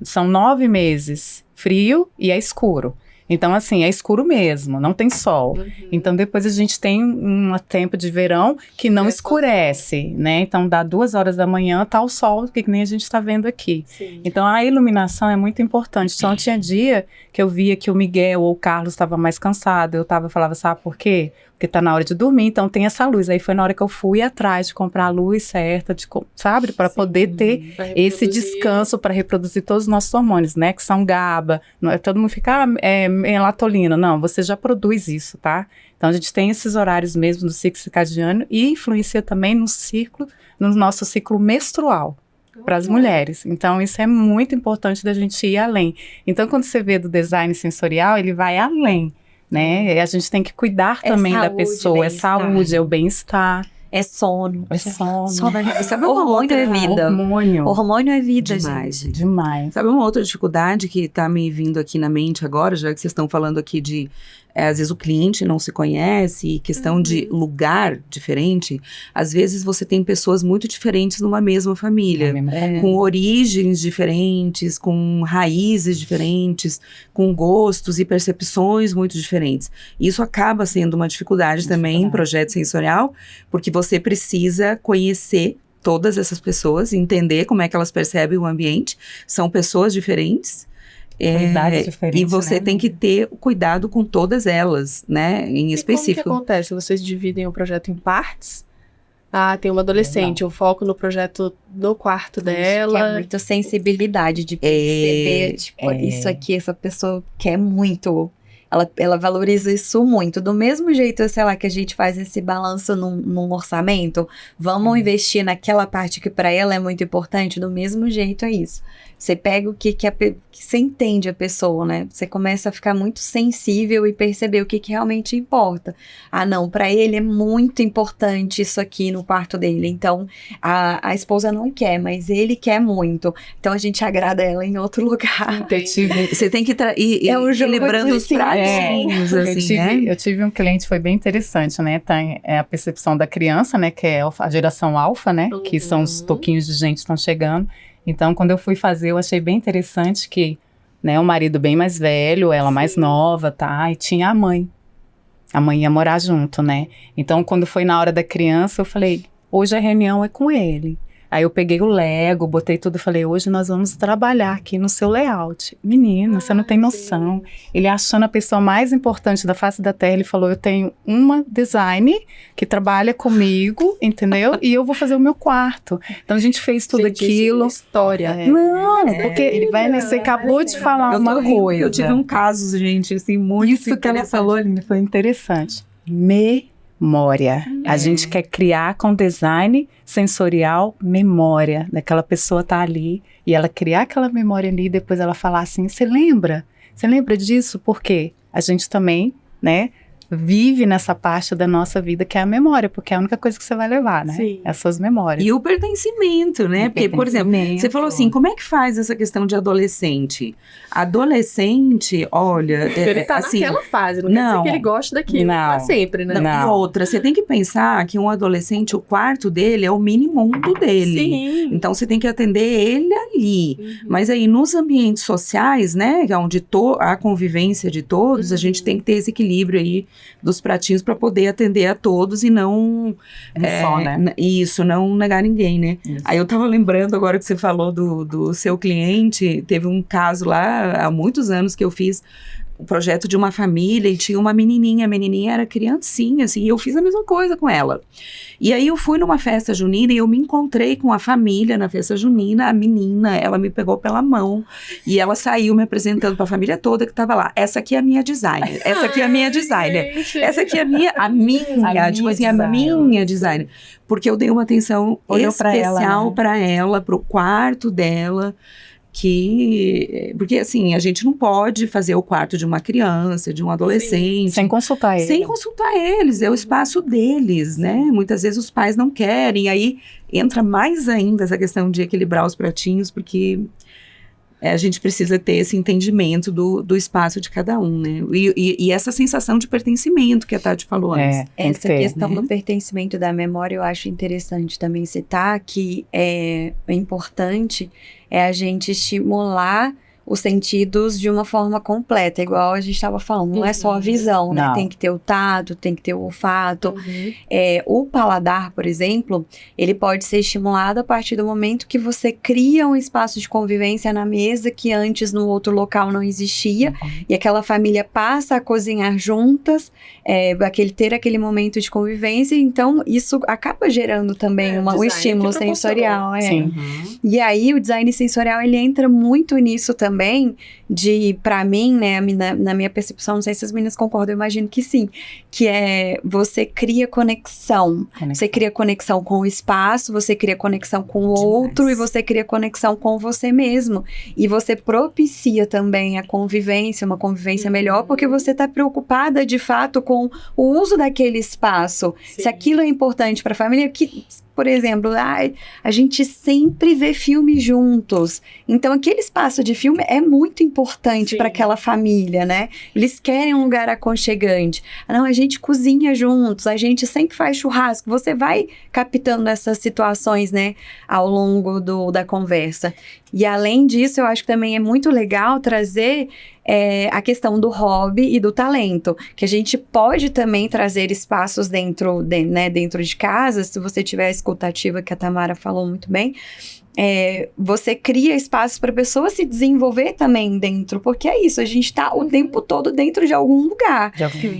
são 9 meses frio e é escuro. Então, assim, é escuro mesmo, não tem sol. Então, depois a gente tem um tempo de verão que não escurece, né? Então, dá 2 horas da manhã, tá o sol, que nem a gente tá vendo aqui. Sim. Então, a iluminação é muito importante. Então, tinha dia que eu via que o Miguel ou o Carlos estava mais cansado. Eu falava, sabe por quê? Porque tá na hora de dormir, então tem essa luz. Aí foi na hora que eu fui atrás de comprar a luz certa, sabe? Para poder ter esse descanso para reproduzir todos os nossos hormônios, né? Que são GABA. Não é, todo mundo fica, melatonina. Não, você já produz isso, tá? Então a gente tem esses horários mesmo do ciclo circadiano e influencia também no nosso ciclo menstrual para as mulheres. Então isso é muito importante da gente ir além. Então quando você vê do design sensorial, ele vai além. Né? A gente tem que cuidar também da pessoa. É saúde, é o bem-estar. É sono. É sono. Sabe hormônio é vida. Hormônio é vida, demais, gente. Demais. Sabe uma outra dificuldade que tá me vindo aqui na mente agora, já que vocês estão falando aqui de às vezes o cliente não se conhece e questão de lugar diferente, às vezes você tem pessoas muito diferentes numa mesma família, com origens diferentes, com raízes diferentes, com gostos e percepções muito diferentes. Isso acaba sendo uma dificuldade também em projeto sensorial, porque você precisa conhecer todas essas pessoas, entender como é que elas percebem o ambiente, são pessoas diferentes. E você tem que ter cuidado com todas elas, né, em específico. Como que acontece? Vocês dividem o projeto em partes? Ah, tem uma adolescente, eu foco no projeto do quarto dela. Que é muita sensibilidade de perceber, isso aqui, essa pessoa quer muito. Ela valoriza isso muito. Do mesmo jeito, sei lá, que a gente faz esse balanço num orçamento, vamos investir naquela parte que para ela é muito importante, do mesmo jeito é isso. Você pega o que você entende a pessoa, né? Você começa a ficar muito sensível e perceber o que realmente importa. Ah, não, para ele é muito importante isso aqui no quarto dele. Então, a esposa não quer, mas ele quer muito. Então, a gente agrada ela em outro lugar. Você tem que ir um lembrando os pratinhos, assim, eu tive um cliente, foi bem interessante, né? É a percepção da criança, né? Que é a geração alfa, né? Que são os toquinhos de gente que estão chegando. Então, quando eu fui fazer, eu achei bem interessante que, né, o marido bem mais velho, ela mais nova, tá? E tinha a mãe. A mãe ia morar junto, né? Então, quando foi na hora da criança, eu falei, hoje a reunião é com ele. Aí eu peguei o Lego, botei tudo e falei, hoje nós vamos trabalhar aqui no seu layout. Menina, você não tem noção. Ele achando a pessoa mais importante da face da Terra, ele falou, eu tenho uma design que trabalha comigo, entendeu? E eu vou fazer o meu quarto. Então a gente fez tudo aquilo. História. Não, porque ele vai você acabou de falar uma coisa. Eu tive um caso, gente, assim, muito Isso que ela falou, Aline, foi interessante. Memória. A gente quer criar com design sensorial memória. Daquela pessoa tá ali e ela criar aquela memória ali e depois ela falar assim, você lembra? Você lembra disso? Porque a gente também, né, vive nessa parte da nossa vida que é a memória, porque é a única coisa que você vai levar, né? Sim. As suas memórias. E o pertencimento, né? Porque, por exemplo, você falou assim, como é que faz essa questão de adolescente? Adolescente, olha... Ele tá assim, naquela fase, não quer dizer que ele gosta daquilo pra sempre, né? E outra, você tem que pensar que um adolescente, o quarto dele é o mini mundo dele. Sim. Então, você tem que atender ele ali. Mas aí, nos ambientes sociais, né, onde a convivência de todos, a gente tem que ter esse equilíbrio aí dos pratinhos para poder atender a todos e não... só, né? Isso, não negar ninguém, né? Isso. Aí eu tava lembrando agora que você falou do seu cliente, teve um caso lá, há muitos anos que eu fiz o projeto de uma família e tinha uma menininha, a menininha era criancinha, assim, e eu fiz a mesma coisa com ela. E aí eu fui numa festa junina e eu me encontrei com a família na festa junina, a menina, ela me pegou pela mão e ela saiu me apresentando para a família toda que estava lá. Essa aqui é a minha designer, essa aqui é a minha designer, essa aqui é a minha designer. Porque eu dei uma atenção especial para ela, para o quarto dela, porque assim, a gente não pode fazer o quarto de uma criança, de um adolescente. Sem consultar eles. Sem consultar eles, é o espaço deles, né? Muitas vezes os pais não querem, aí entra mais ainda essa questão de equilibrar os pratinhos, porque a gente precisa ter esse entendimento do espaço de cada um, né? E essa sensação de pertencimento que a Tati falou antes. Essa questão do pertencimento da memória eu acho interessante também citar, que é importante a gente estimular os sentidos de uma forma completa, igual a gente estava falando, não é só a visão, né? Tem que ter o tato, tem que ter o olfato. O paladar, por exemplo, ele pode ser estimulado a partir do momento que você cria um espaço de convivência na mesa que antes no outro local não existia, e aquela família passa a cozinhar juntas, ter aquele momento de convivência, então isso acaba gerando também um estímulo sensorial. E aí o design sensorial, ele entra muito nisso também, pra mim, né, na minha percepção, não sei se as meninas concordam, eu imagino que sim, que você cria conexão. Você cria conexão com o espaço, você cria conexão com o outro e você cria conexão com você mesmo. E você propicia também a convivência, uma convivência melhor, porque você está preocupada, de fato, com o uso daquele espaço. Se aquilo é importante para a família, por exemplo, a gente sempre vê filme juntos. Então, aquele espaço de filme é muito importante para aquela família, né? Eles querem um lugar aconchegante. Não, a gente cozinha juntos, a gente sempre faz churrasco. Você vai captando essas situações, né, ao longo da conversa. E, além disso, eu acho que também é muito legal trazer a questão do hobby e do talento, que a gente pode também trazer espaços dentro de casa, se você tiver a escutativa que a Tamara falou muito bem, você cria espaços para a pessoa se desenvolver também dentro, porque é isso, a gente está o tempo todo dentro de algum lugar.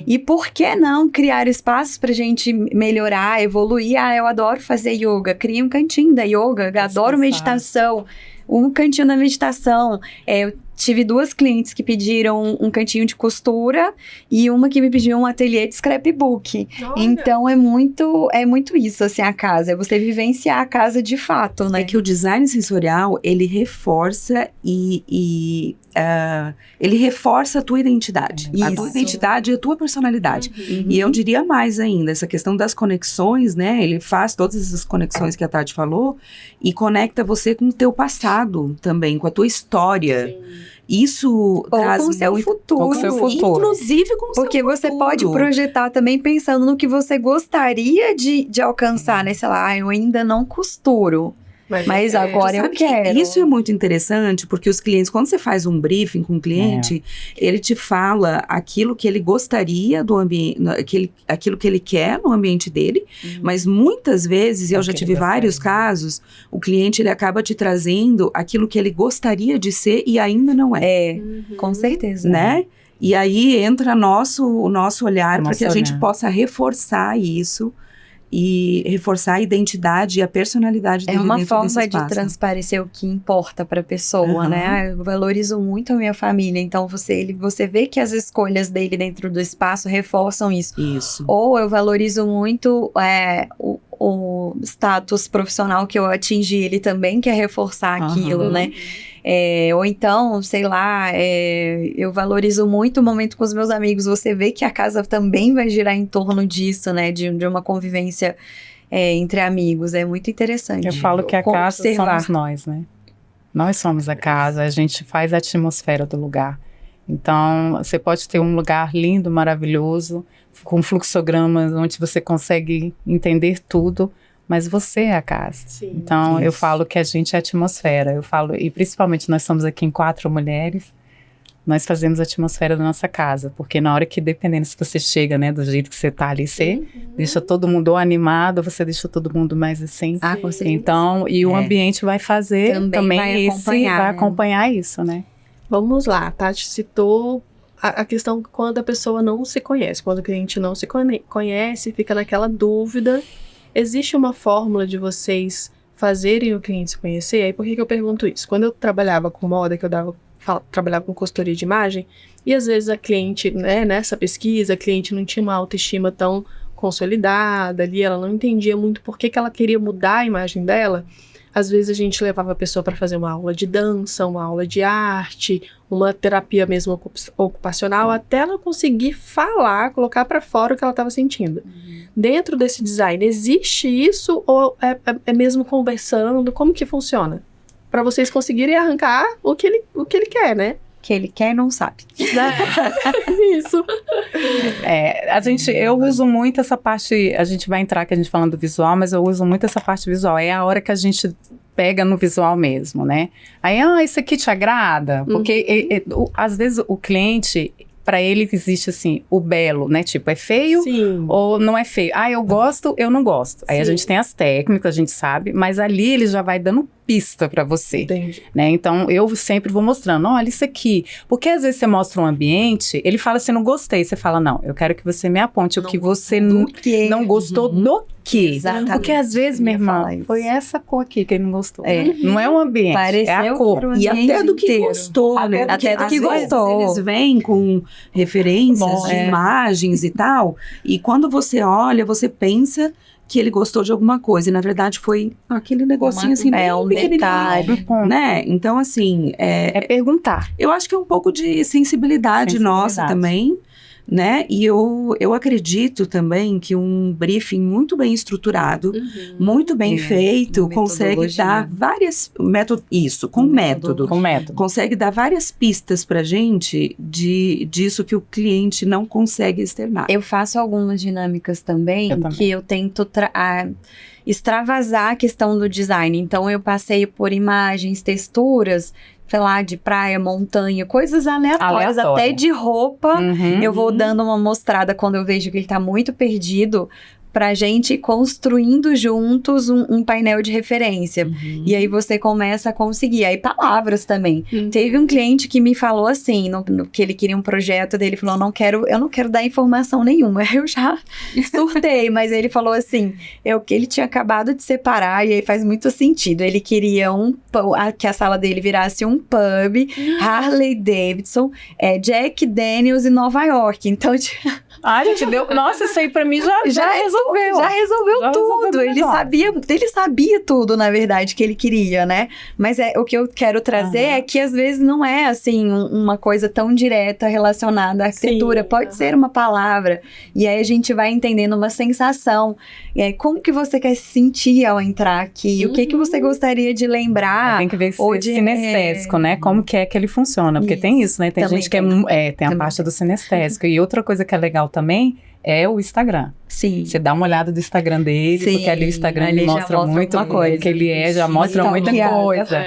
E por que não criar espaços para a gente melhorar, evoluir? Eu adoro fazer yoga, cria um cantinho da yoga, adoro meditação, um cantinho da meditação. Eu tive 2 clientes que pediram um cantinho de costura e uma que me pediu um ateliê de scrapbook. Olha. Então é muito isso, assim, a casa. É você vivenciar a casa de fato, né? É que o design sensorial, ele reforça ele reforça a tua identidade. A tua identidade e a tua personalidade. E eu diria mais ainda, essa questão das conexões, né? Ele faz todas essas conexões que a Tati falou e conecta você com o teu passado também, com a tua história. Sim. Isso traz com o seu futuro. Com o seu futuro. Inclusive com o Porque seu futuro. Você pode projetar também pensando no que você gostaria de alcançar, né? Sei lá, eu ainda não costuro. Mas agora eu quero. Isso é muito interessante, porque os clientes, quando você faz um briefing com o cliente, ele te fala aquilo que ele gostaria do ambiente, aquilo que ele quer no ambiente dele, mas muitas vezes, e eu já tive vários casos, o cliente ele acaba te trazendo aquilo que ele gostaria de ser e ainda não é. Com certeza. Né? E aí entra o nosso olhar para que a gente possa reforçar isso. E reforçar a identidade e a personalidade dele dentro desse espaço. É uma forma de transparecer o que importa para a pessoa, né? Eu valorizo muito a minha família, então você vê que as escolhas dele dentro do espaço reforçam isso. Ou eu valorizo muito o status profissional que eu atingi, ele também quer reforçar aquilo, né? Ou então, sei lá, eu valorizo muito o momento com os meus amigos. Você vê que a casa também vai girar em torno disso, né? De uma convivência entre amigos. É muito interessante. Eu falo que a casa somos nós, né? Nós somos a casa, a gente faz a atmosfera do lugar. Então, você pode ter um lugar lindo, maravilhoso, com fluxogramas, onde você consegue entender tudo, mas você é a casa. Sim, então, eu falo que a gente é a atmosfera. E principalmente nós estamos aqui em 4 mulheres, nós fazemos a atmosfera da nossa casa. Porque na hora que, dependendo se você chega, né, do jeito que você tá ali, você deixa todo mundo ou animado, você deixa todo mundo mais assim. Com certeza. Então, e o ambiente vai fazer também vai acompanhar isso, né? Vamos lá, a Tati citou a questão quando a pessoa não se conhece, quando o cliente não se conhece, fica naquela dúvida. Existe uma fórmula de vocês fazerem o cliente se conhecer? Aí por que eu pergunto isso? Quando eu trabalhava com moda, que eu trabalhava com consultoria de imagem, e às vezes a cliente, né, nessa pesquisa, a cliente não tinha uma autoestima tão consolidada ali, ela não entendia muito por que ela queria mudar a imagem dela. Às vezes a gente levava a pessoa para fazer uma aula de dança, uma aula de arte, uma terapia mesmo ocupacional, até ela conseguir falar, colocar para fora o que ela estava sentindo. Dentro desse design, existe isso ou é mesmo conversando? Como que funciona? Para vocês conseguirem arrancar o que ele quer, né? Que ele quer e não sabe. Isso. Eu uso muito essa parte, a gente vai entrar que a gente falando do visual, mas eu uso muito essa parte visual. É a hora que a gente pega no visual mesmo, né? Aí, isso aqui te agrada? Porque às vezes o cliente, para ele existe assim, o belo, né? Tipo, é feio ou não é feio? Eu gosto, eu não gosto. Aí a gente tem as técnicas, a gente sabe, mas ali ele já vai dando pista para você. Entendi. Né? Então, eu sempre vou mostrando, olha isso aqui. Porque às vezes você mostra um ambiente, ele fala assim, não gostei. Você fala, não, eu quero que você me aponte o que você não gostou do quê. Exatamente. Porque às vezes, minha irmã, foi essa cor aqui que ele não gostou. Não é o ambiente, é a cor. E até do que gostou, né? Até do que gostou. Eles vêm com referências de imagens e tal, e quando você olha, você pensa que ele gostou de alguma coisa, e na verdade foi aquele negocinho assim, um detalhe, né? Então, assim... É perguntar. Eu acho que é um pouco de sensibilidade nossa também, né? E eu acredito também que um briefing muito bem estruturado, muito bem feito, consegue dar várias... método. Consegue dar várias pistas pra gente disso que o cliente não consegue externar. Eu faço algumas dinâmicas também, que eu tento extravasar a questão do design. Então, eu passeio por imagens, texturas, sei lá, de praia, montanha, coisas aleatórias, até de roupa. Eu vou dando uma mostrada quando eu vejo que ele tá muito perdido, pra gente ir construindo juntos um painel de referência. E aí você começa a conseguir. Aí palavras também. Teve um cliente que me falou assim, que ele queria um projeto dele, falou, eu não quero dar informação nenhuma. Eu já surtei, mas ele falou assim, que ele tinha acabado de separar, e aí faz muito sentido. Ele queria que a sala dele virasse um pub, Harley Davidson, Jack Daniels e Nova York. Então, gente, nossa, isso aí pra mim já resolveu. Já resolveu tudo. Ele sabia tudo, na verdade, que ele queria, né? Mas o que eu quero trazer é que às vezes não é assim uma coisa tão direta relacionada à arquitetura. Pode ser uma palavra. E aí a gente vai entendendo uma sensação. E aí, como que você quer se sentir ao entrar aqui? O que você gostaria de lembrar? Tem que ver sinestésico, né? Como que é que ele funciona. Porque tem isso, né? Tem gente que tem a parte do sinestésico. E outra coisa que é legal também é o Instagram. Sim. Você dá uma olhada do Instagram dele, porque ali o Instagram ele mostra muito o que ele já mostra muita coisa.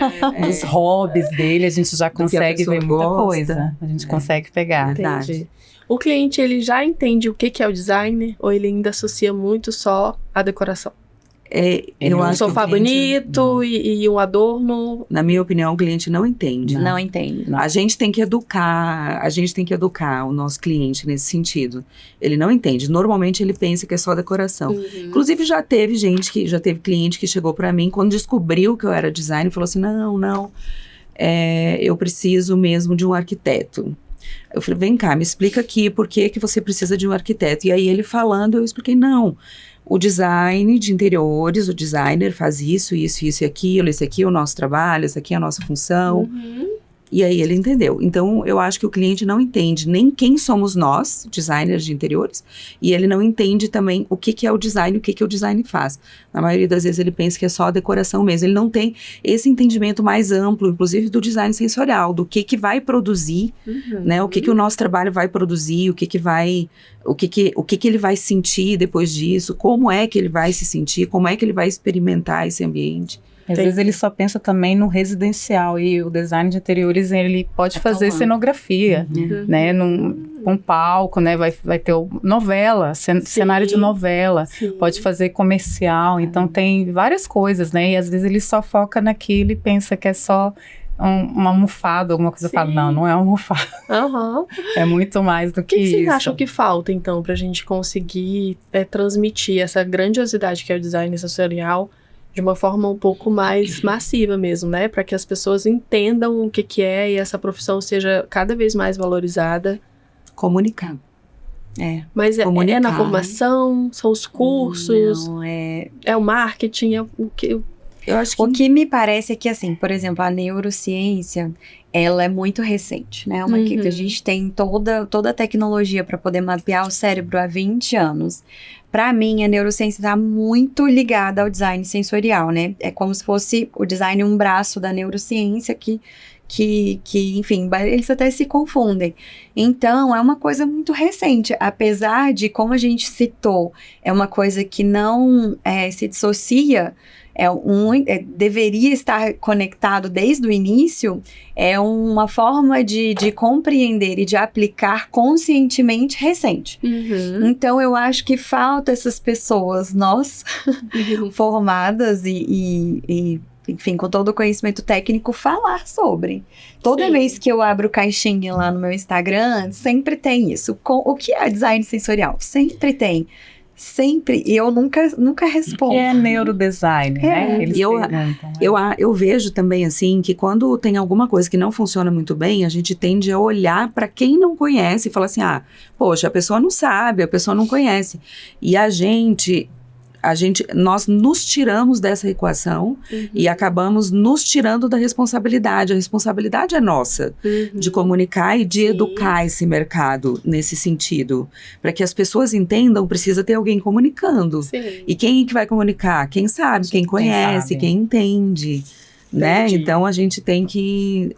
Os hobbies dele, a gente já consegue ver muita coisa. A gente consegue pegar. Entendi. O cliente, ele já entende o que é o design, ou ele ainda associa muito só a decoração? Eu acho sofá que o cliente, bonito e um adorno. Na minha opinião, o cliente não entende. Não entende. A gente tem que educar o nosso cliente nesse sentido. Ele não entende. Normalmente ele pensa que é só decoração. Inclusive já teve cliente que chegou pra mim quando descobriu que eu era designer e falou assim, não, eu preciso mesmo de um arquiteto. Eu falei, vem cá, me explica aqui por que você precisa de um arquiteto. E aí ele falando, eu expliquei, não. O design de interiores, o designer faz isso e aquilo, esse aqui é o nosso trabalho, essa aqui é a nossa função. E aí ele entendeu. Então, eu acho que o cliente não entende nem quem somos nós, designers de interiores, e ele não entende também o que é o design, o que o design faz. Na maioria das vezes ele pensa que é só a decoração mesmo. Ele não tem esse entendimento mais amplo, inclusive do design sensorial, do que vai produzir, né? O que o nosso trabalho vai produzir, o que ele vai sentir depois disso, como é que ele vai se sentir, como é que ele vai experimentar esse ambiente. Às vezes ele só pensa também no residencial, e o design de interiores ele pode fazer cenografia, né, com palco, né, vai ter novela, cenário de novela, pode fazer comercial, então tem várias coisas, né, e às vezes ele só foca naquilo e pensa que é só uma almofada, alguma coisa. Eu falo, não é uma almofada. É muito mais do que isso. O que vocês acham que falta, então, pra gente conseguir transmitir essa grandiosidade que é o design sensorial de uma forma um pouco mais massiva mesmo, né? Para que as pessoas entendam o que é e essa profissão seja cada vez mais valorizada. Comunicar. Mas é na formação, são os cursos, não, é o marketing, o que... Eu acho que... O que me parece é que, assim, por exemplo, a neurociência, ela é muito recente, né? Que a gente tem toda a tecnologia para poder mapear o cérebro há 20 anos. Para mim, a neurociência está muito ligada ao design sensorial, né? É como se fosse o design um braço da neurociência que enfim, eles até se confundem. Então, é uma coisa muito recente, apesar de, como a gente citou, é uma coisa que não se dissocia deveria estar conectado desde o início, é uma forma de compreender e de aplicar conscientemente recente. Então, eu acho que falta essas pessoas, nós, formadas e enfim, com todo o conhecimento técnico, falar sobre. Toda vez que eu abro caixinha lá no meu Instagram, sempre tem isso. O que é design sensorial? Sempre tem. Sempre. E eu nunca respondo. É neurodesign, né? Eles eu vejo também, assim, que quando tem alguma coisa que não funciona muito bem, a gente tende a olhar para quem não conhece e falar assim, poxa, a pessoa não sabe, a pessoa não conhece. E nós nos tiramos dessa equação e acabamos nos tirando da responsabilidade. A responsabilidade é nossa, de comunicar e de educar esse mercado nesse sentido. Para que as pessoas entendam, precisa ter alguém comunicando. E quem que vai comunicar? Quem sabe, quem conhece, quem entende. Né? Então, a gente tem que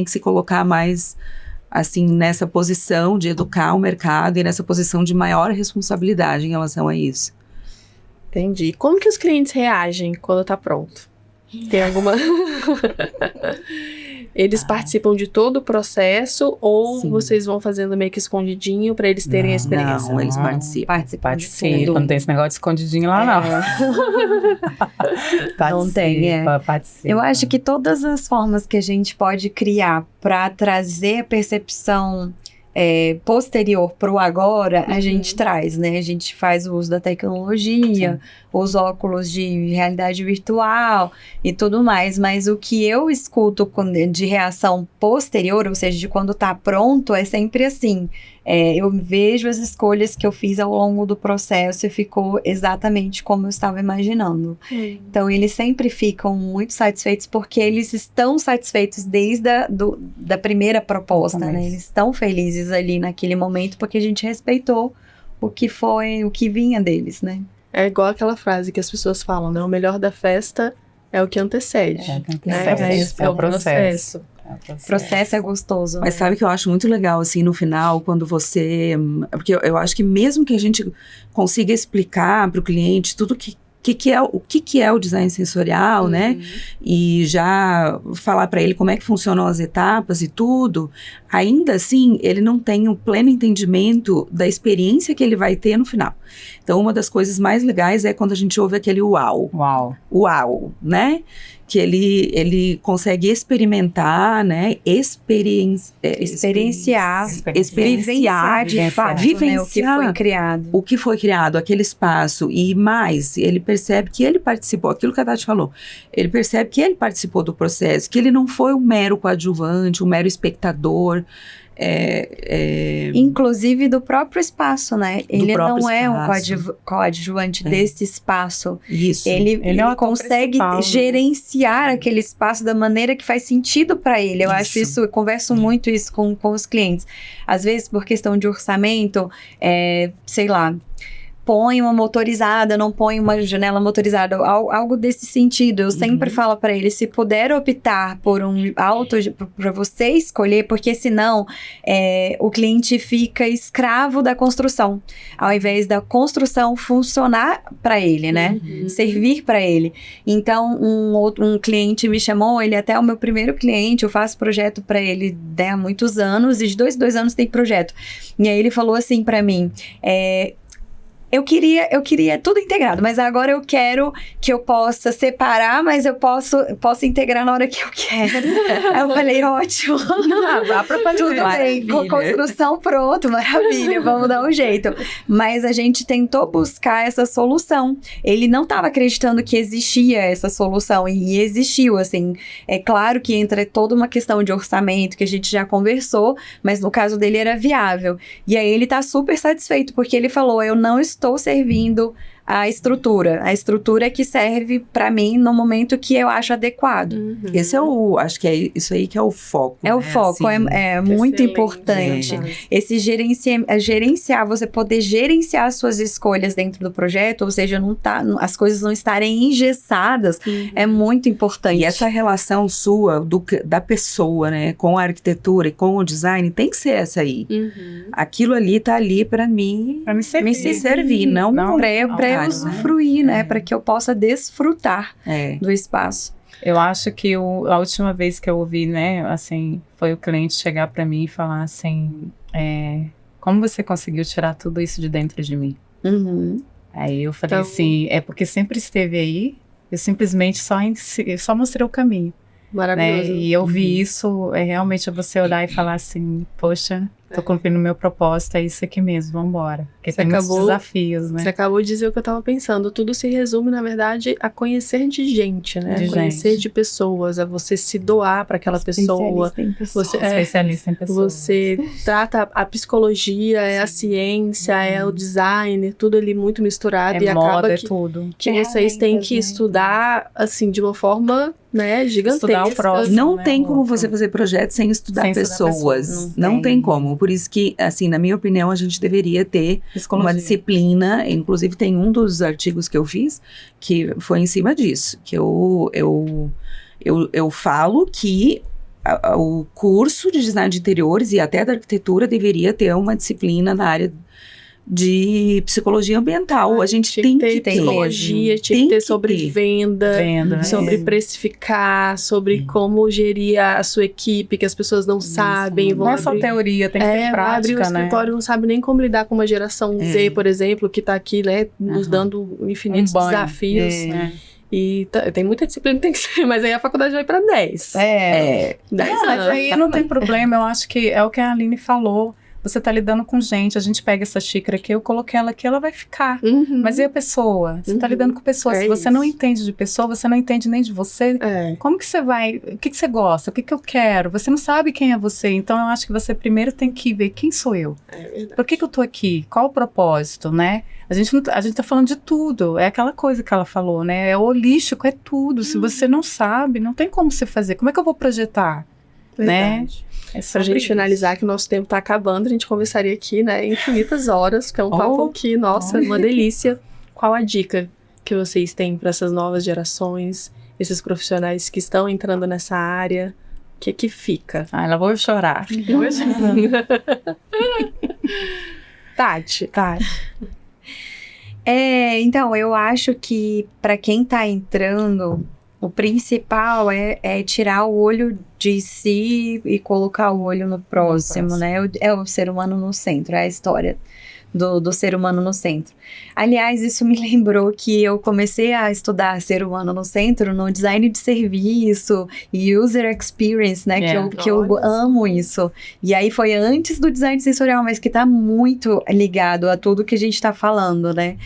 se colocar mais assim, nessa posição de educar o mercado e nessa posição de maior responsabilidade em relação a isso. Entendi. Como que os clientes reagem quando tá pronto? Tem alguma... Eles participam de todo o processo ou vocês vão fazendo meio que escondidinho pra eles terem a experiência? Não, eles participam. Participam. Não tem esse negócio de escondidinho lá, não. Não tem, participa. Eu acho que todas as formas que a gente pode criar pra trazer a percepção posterior para o agora, a gente traz, né? A gente faz o uso da tecnologia, os óculos de realidade virtual e tudo mais, mas o que eu escuto de reação posterior, ou seja, de quando tá pronto, é sempre assim. Eu vejo as escolhas que eu fiz ao longo do processo e ficou exatamente como eu estava imaginando. Então, eles sempre ficam muito satisfeitos porque eles estão satisfeitos desde da primeira proposta, né? Eles estão felizes ali naquele momento porque a gente respeitou o que vinha deles, né? É igual aquela frase que as pessoas falam, né? O melhor da festa é o que antecede. É o processo. O processo é gostoso. Mas sabe que eu acho muito legal, assim, no final, quando você... Porque eu acho que mesmo que a gente consiga explicar para o cliente tudo o que é o design sensorial, né? E já falar para ele como é que funcionam as etapas e tudo, ainda assim, ele não tem o pleno entendimento da experiência que ele vai ter no final. Então, uma das coisas mais legais é quando a gente ouve aquele uau. Uau, né? Que ele consegue experimentar, né? Experienciar, de fato, vivenciar, né? O que foi criado, aquele espaço. E mais, ele percebe que ele participou, aquilo que a Tati falou, ele percebe que ele participou do processo, que ele não foi um mero coadjuvante, um mero espectador. Inclusive do próprio espaço, né? Ele não é um coadjuvante desse espaço. Isso. Ele consegue gerenciar aquele espaço da maneira que faz sentido para ele. Eu acho isso, eu converso muito isso com os clientes. Às vezes, por questão de orçamento, sei lá, põe uma motorizada, não põe uma janela motorizada, algo desse sentido. Eu sempre falo para ele, se puder optar por um auto, para você escolher, porque senão o cliente fica escravo da construção, ao invés da construção funcionar para ele, né? Servir para ele. Então, um cliente me chamou, ele até é o meu primeiro cliente, eu faço projeto para ele há muitos anos, e de 2 anos tem projeto. E aí ele falou assim para mim, eu queria tudo integrado, mas agora eu quero que eu possa separar, mas eu posso integrar na hora que eu quero. Aí eu falei, ótimo. Dá pra fazer. Tudo bem, com construção pronto, maravilha, vamos dar um jeito. Mas a gente tentou buscar essa solução. Ele não estava acreditando que existia essa solução, e existiu, assim. É claro que entra toda uma questão de orçamento, que a gente já conversou, mas no caso dele era viável. E aí ele tá super satisfeito, porque ele falou, eu não estou servindo a estrutura é que serve para mim no momento que eu acho adequado. Esse acho que é isso aí que é o foco. O foco, assim, é muito importante. Esse gerenciar, você poder gerenciar as suas escolhas dentro do projeto, ou seja, as coisas não estarem engessadas, é muito importante. E essa relação sua, da pessoa, né, com a arquitetura e com o design, tem que ser essa aí. Aquilo ali tá ali para mim, me servir, não para necessário, usufruir, né? Para que eu possa desfrutar É. do espaço. Eu acho que a última vez que eu ouvi, né, assim, foi o cliente chegar para mim e falar assim, como você conseguiu tirar tudo isso de dentro de mim? Uhum. Aí eu falei assim, é porque sempre esteve aí, eu simplesmente só mostrei o caminho. Maravilhoso. Né? E eu vi isso, realmente você olhar e falar assim, poxa, tô cumprindo o meu propósito, é isso aqui mesmo, vambora. Porque tem muitos desafios, né? Você acabou de dizer o que eu tava pensando. Tudo se resume, na verdade, a conhecer de gente, né? Conhecer de pessoas, a você se doar para aquela pessoa. Especialista em pessoas. Você trata a psicologia, é a ciência, é o design, tudo ali muito misturado. E moda, acaba tudo. que vocês têm que estudar, assim, de uma forma, né, gigantesca. Estudar o próximo, Não tem como você fazer projeto sem estudar pessoas. Não tem como. Por isso que, assim, na minha opinião, a gente deveria ter uma disciplina. Inclusive, tem um dos artigos que eu fiz que foi em cima disso. Que eu falo que o curso de design de interiores e até da arquitetura deveria ter uma disciplina na área de psicologia ambiental. A gente tem que ter psicologia, tinha que ter sobre venda, sobre precificar, sobre como gerir a sua equipe, que as pessoas não sabem. Não é só teoria, tem que ter prática, abrir o escritório, não sabe nem como lidar com uma geração Z, por exemplo, que tá aqui, né, nos dando infinitos desafios. E tem muita disciplina que tem que ser, mas aí a faculdade vai para 10. 10 anos. Mas aí não tem problema, eu acho que é o que a Aline falou. Você tá lidando com gente, a gente pega essa xícara aqui, eu coloquei ela aqui, ela vai ficar. Mas e a pessoa? Você tá lidando com pessoas. Se você não entende de pessoa, você não entende nem de você. Como que você vai... O que você gosta? O que eu quero? Você não sabe quem é você. Então, eu acho que você primeiro tem que ver quem sou eu. Por que eu tô aqui? Qual o propósito, né? A gente tá falando de tudo. É aquela coisa que ela falou, né? É holístico, é tudo. Se você não sabe, não tem como você fazer. Como é que eu vou projetar? Né? Pra gente finalizar, que o nosso tempo tá acabando, a gente conversaria aqui, né, infinitas horas, que é um papo que, nossa, uma delícia. Qual a dica que vocês têm para essas novas gerações, esses profissionais que estão entrando nessa área? O que fica? Ela vou chorar. Tati. Então, eu acho que para quem tá entrando, o principal é tirar o olho de si e colocar o olho no próximo, né? É o ser humano no centro, é a história do ser humano no centro. Aliás, isso me lembrou que eu comecei a estudar ser humano no centro no design de serviço e user experience, né? Que eu amo isso. E aí foi antes do design sensorial, mas que tá muito ligado a tudo que a gente tá falando, né?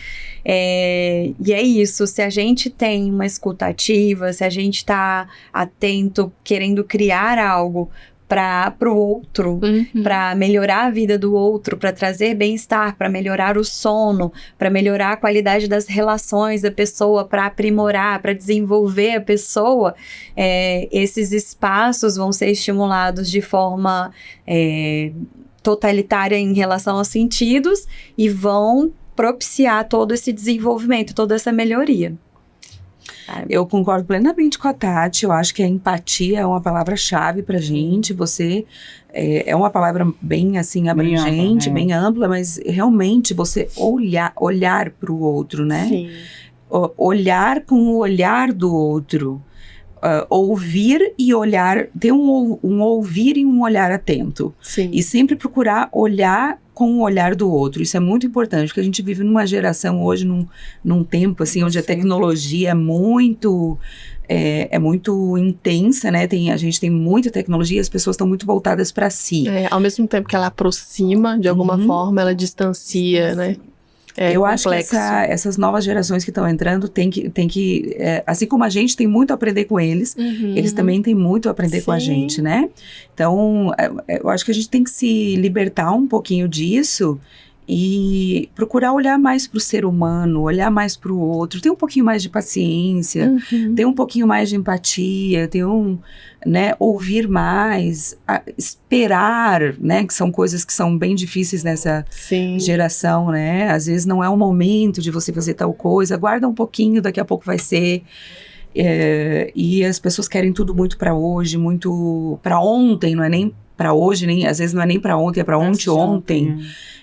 E é isso, se a gente tem uma escuta ativa, se a gente tá atento, querendo criar algo para o outro, para melhorar a vida do outro, para trazer bem-estar, para melhorar o sono, para melhorar a qualidade das relações da pessoa, para aprimorar, para desenvolver a pessoa, esses espaços vão ser estimulados de forma totalitária em relação aos sentidos e vão propiciar todo esse desenvolvimento, toda essa melhoria. Eu concordo plenamente com a Tati. Eu acho que a empatia é uma palavra-chave pra gente. Você é uma palavra bem assim abrangente, bem ampla, mas realmente você olhar para o outro, né? Sim. Olhar com o olhar do outro. Ouvir e olhar, ter um ouvir e um olhar atento. Sim. E sempre procurar olhar com o olhar do outro. Isso é muito importante, porque a gente vive numa geração hoje, num tempo assim, onde a tecnologia é muito intensa, né? A gente tem muita tecnologia, as pessoas estão muito voltadas para si. Ao mesmo tempo que ela aproxima, de alguma forma, ela distancia, né? Eu acho que essas novas gerações que estão entrando tem que assim como a gente tem muito a aprender com eles, eles também têm muito a aprender com a gente, né? Então, eu acho que a gente tem que se libertar um pouquinho disso e procurar olhar mais para o ser humano, olhar mais para o outro, ter um pouquinho mais de paciência, ter um pouquinho mais de empatia, ouvir mais, esperar, né, que são coisas que são bem difíceis nessa geração, né? Às vezes não é o momento de você fazer tal coisa, aguarda um pouquinho, daqui a pouco vai ser. E as pessoas querem tudo muito para hoje, muito para ontem, não é nem para hoje, às vezes não é nem para ontem, é para ontem.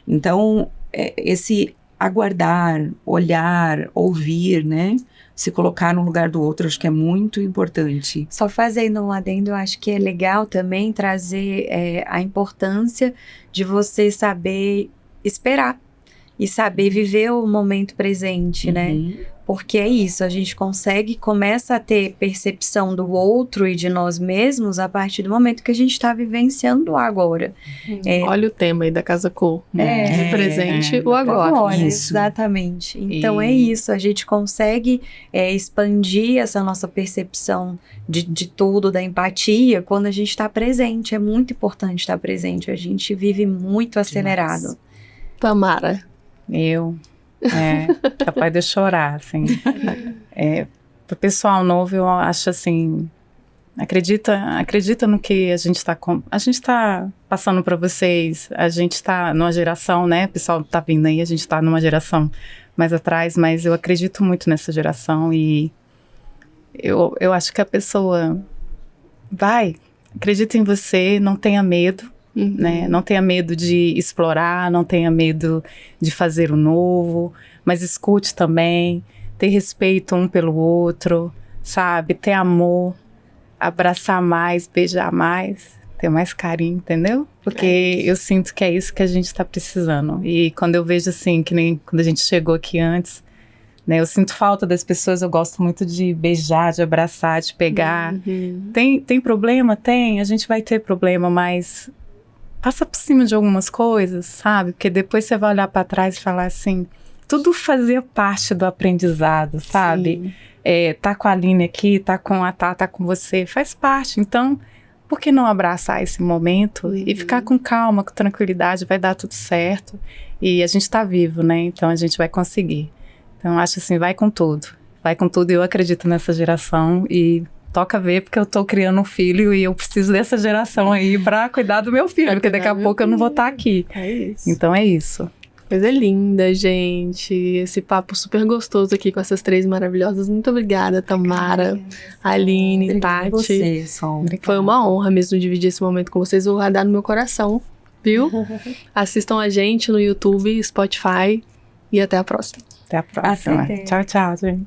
Então, esse aguardar, olhar, ouvir, né? Se colocar no lugar do outro, acho que é muito importante. Só fazendo um adendo, eu acho que é legal também trazer a importância de você saber esperar e saber viver o momento presente, né? Porque é isso, a gente começa a ter percepção do outro e de nós mesmos a partir do momento que a gente está vivenciando o agora. Olha o tema aí da Casa Cor. O presente, o agora. Exatamente. Então é isso, a gente consegue expandir essa nossa percepção de tudo, da empatia, quando a gente está presente. É muito importante estar presente, a gente vive muito acelerado. Tamara. Capaz de eu chorar, assim. Pro pessoal novo, eu acho assim, acredita no que a gente tá passando para vocês, a gente tá numa geração, né, o pessoal tá vindo aí, a gente tá numa geração mais atrás, mas eu acredito muito nessa geração e eu acho que a pessoa acredita em você, não tenha medo, né? Não tenha medo de explorar, não tenha medo de fazer o novo, mas escute também, ter respeito um pelo outro, sabe? Ter amor, abraçar mais, beijar mais, ter mais carinho, entendeu? Porque eu sinto que é isso que a gente tá precisando. E quando eu vejo assim, que nem quando a gente chegou aqui antes, né? Eu sinto falta das pessoas, eu gosto muito de beijar, de abraçar, de pegar. Tem problema? Tem, a gente vai ter problema, mas passa por cima de algumas coisas, sabe? Porque depois você vai olhar para trás e falar assim, tudo fazia parte do aprendizado, sabe? Tá com a Aline aqui, tá com a Tá com você, faz parte. Então, por que não abraçar esse momento e ficar com calma, com tranquilidade, vai dar tudo certo. E a gente tá vivo, né? Então a gente vai conseguir. Então acho assim, vai com tudo. Vai com tudo e eu acredito nessa geração e toca ver, porque eu tô criando um filho e eu preciso dessa geração aí pra cuidar do meu filho, porque daqui a pouco eu não vou estar aqui. É isso. Então é isso. Coisa linda, gente. Esse papo super gostoso aqui com essas três maravilhosas. Muito obrigada, Tamara, Aline, Tati. Você, Sol. Foi uma honra mesmo dividir esse momento com vocês. Vou guardar no meu coração, viu? Assistam a gente no YouTube, Spotify e até a próxima. Até a próxima. Tchau, tchau, gente.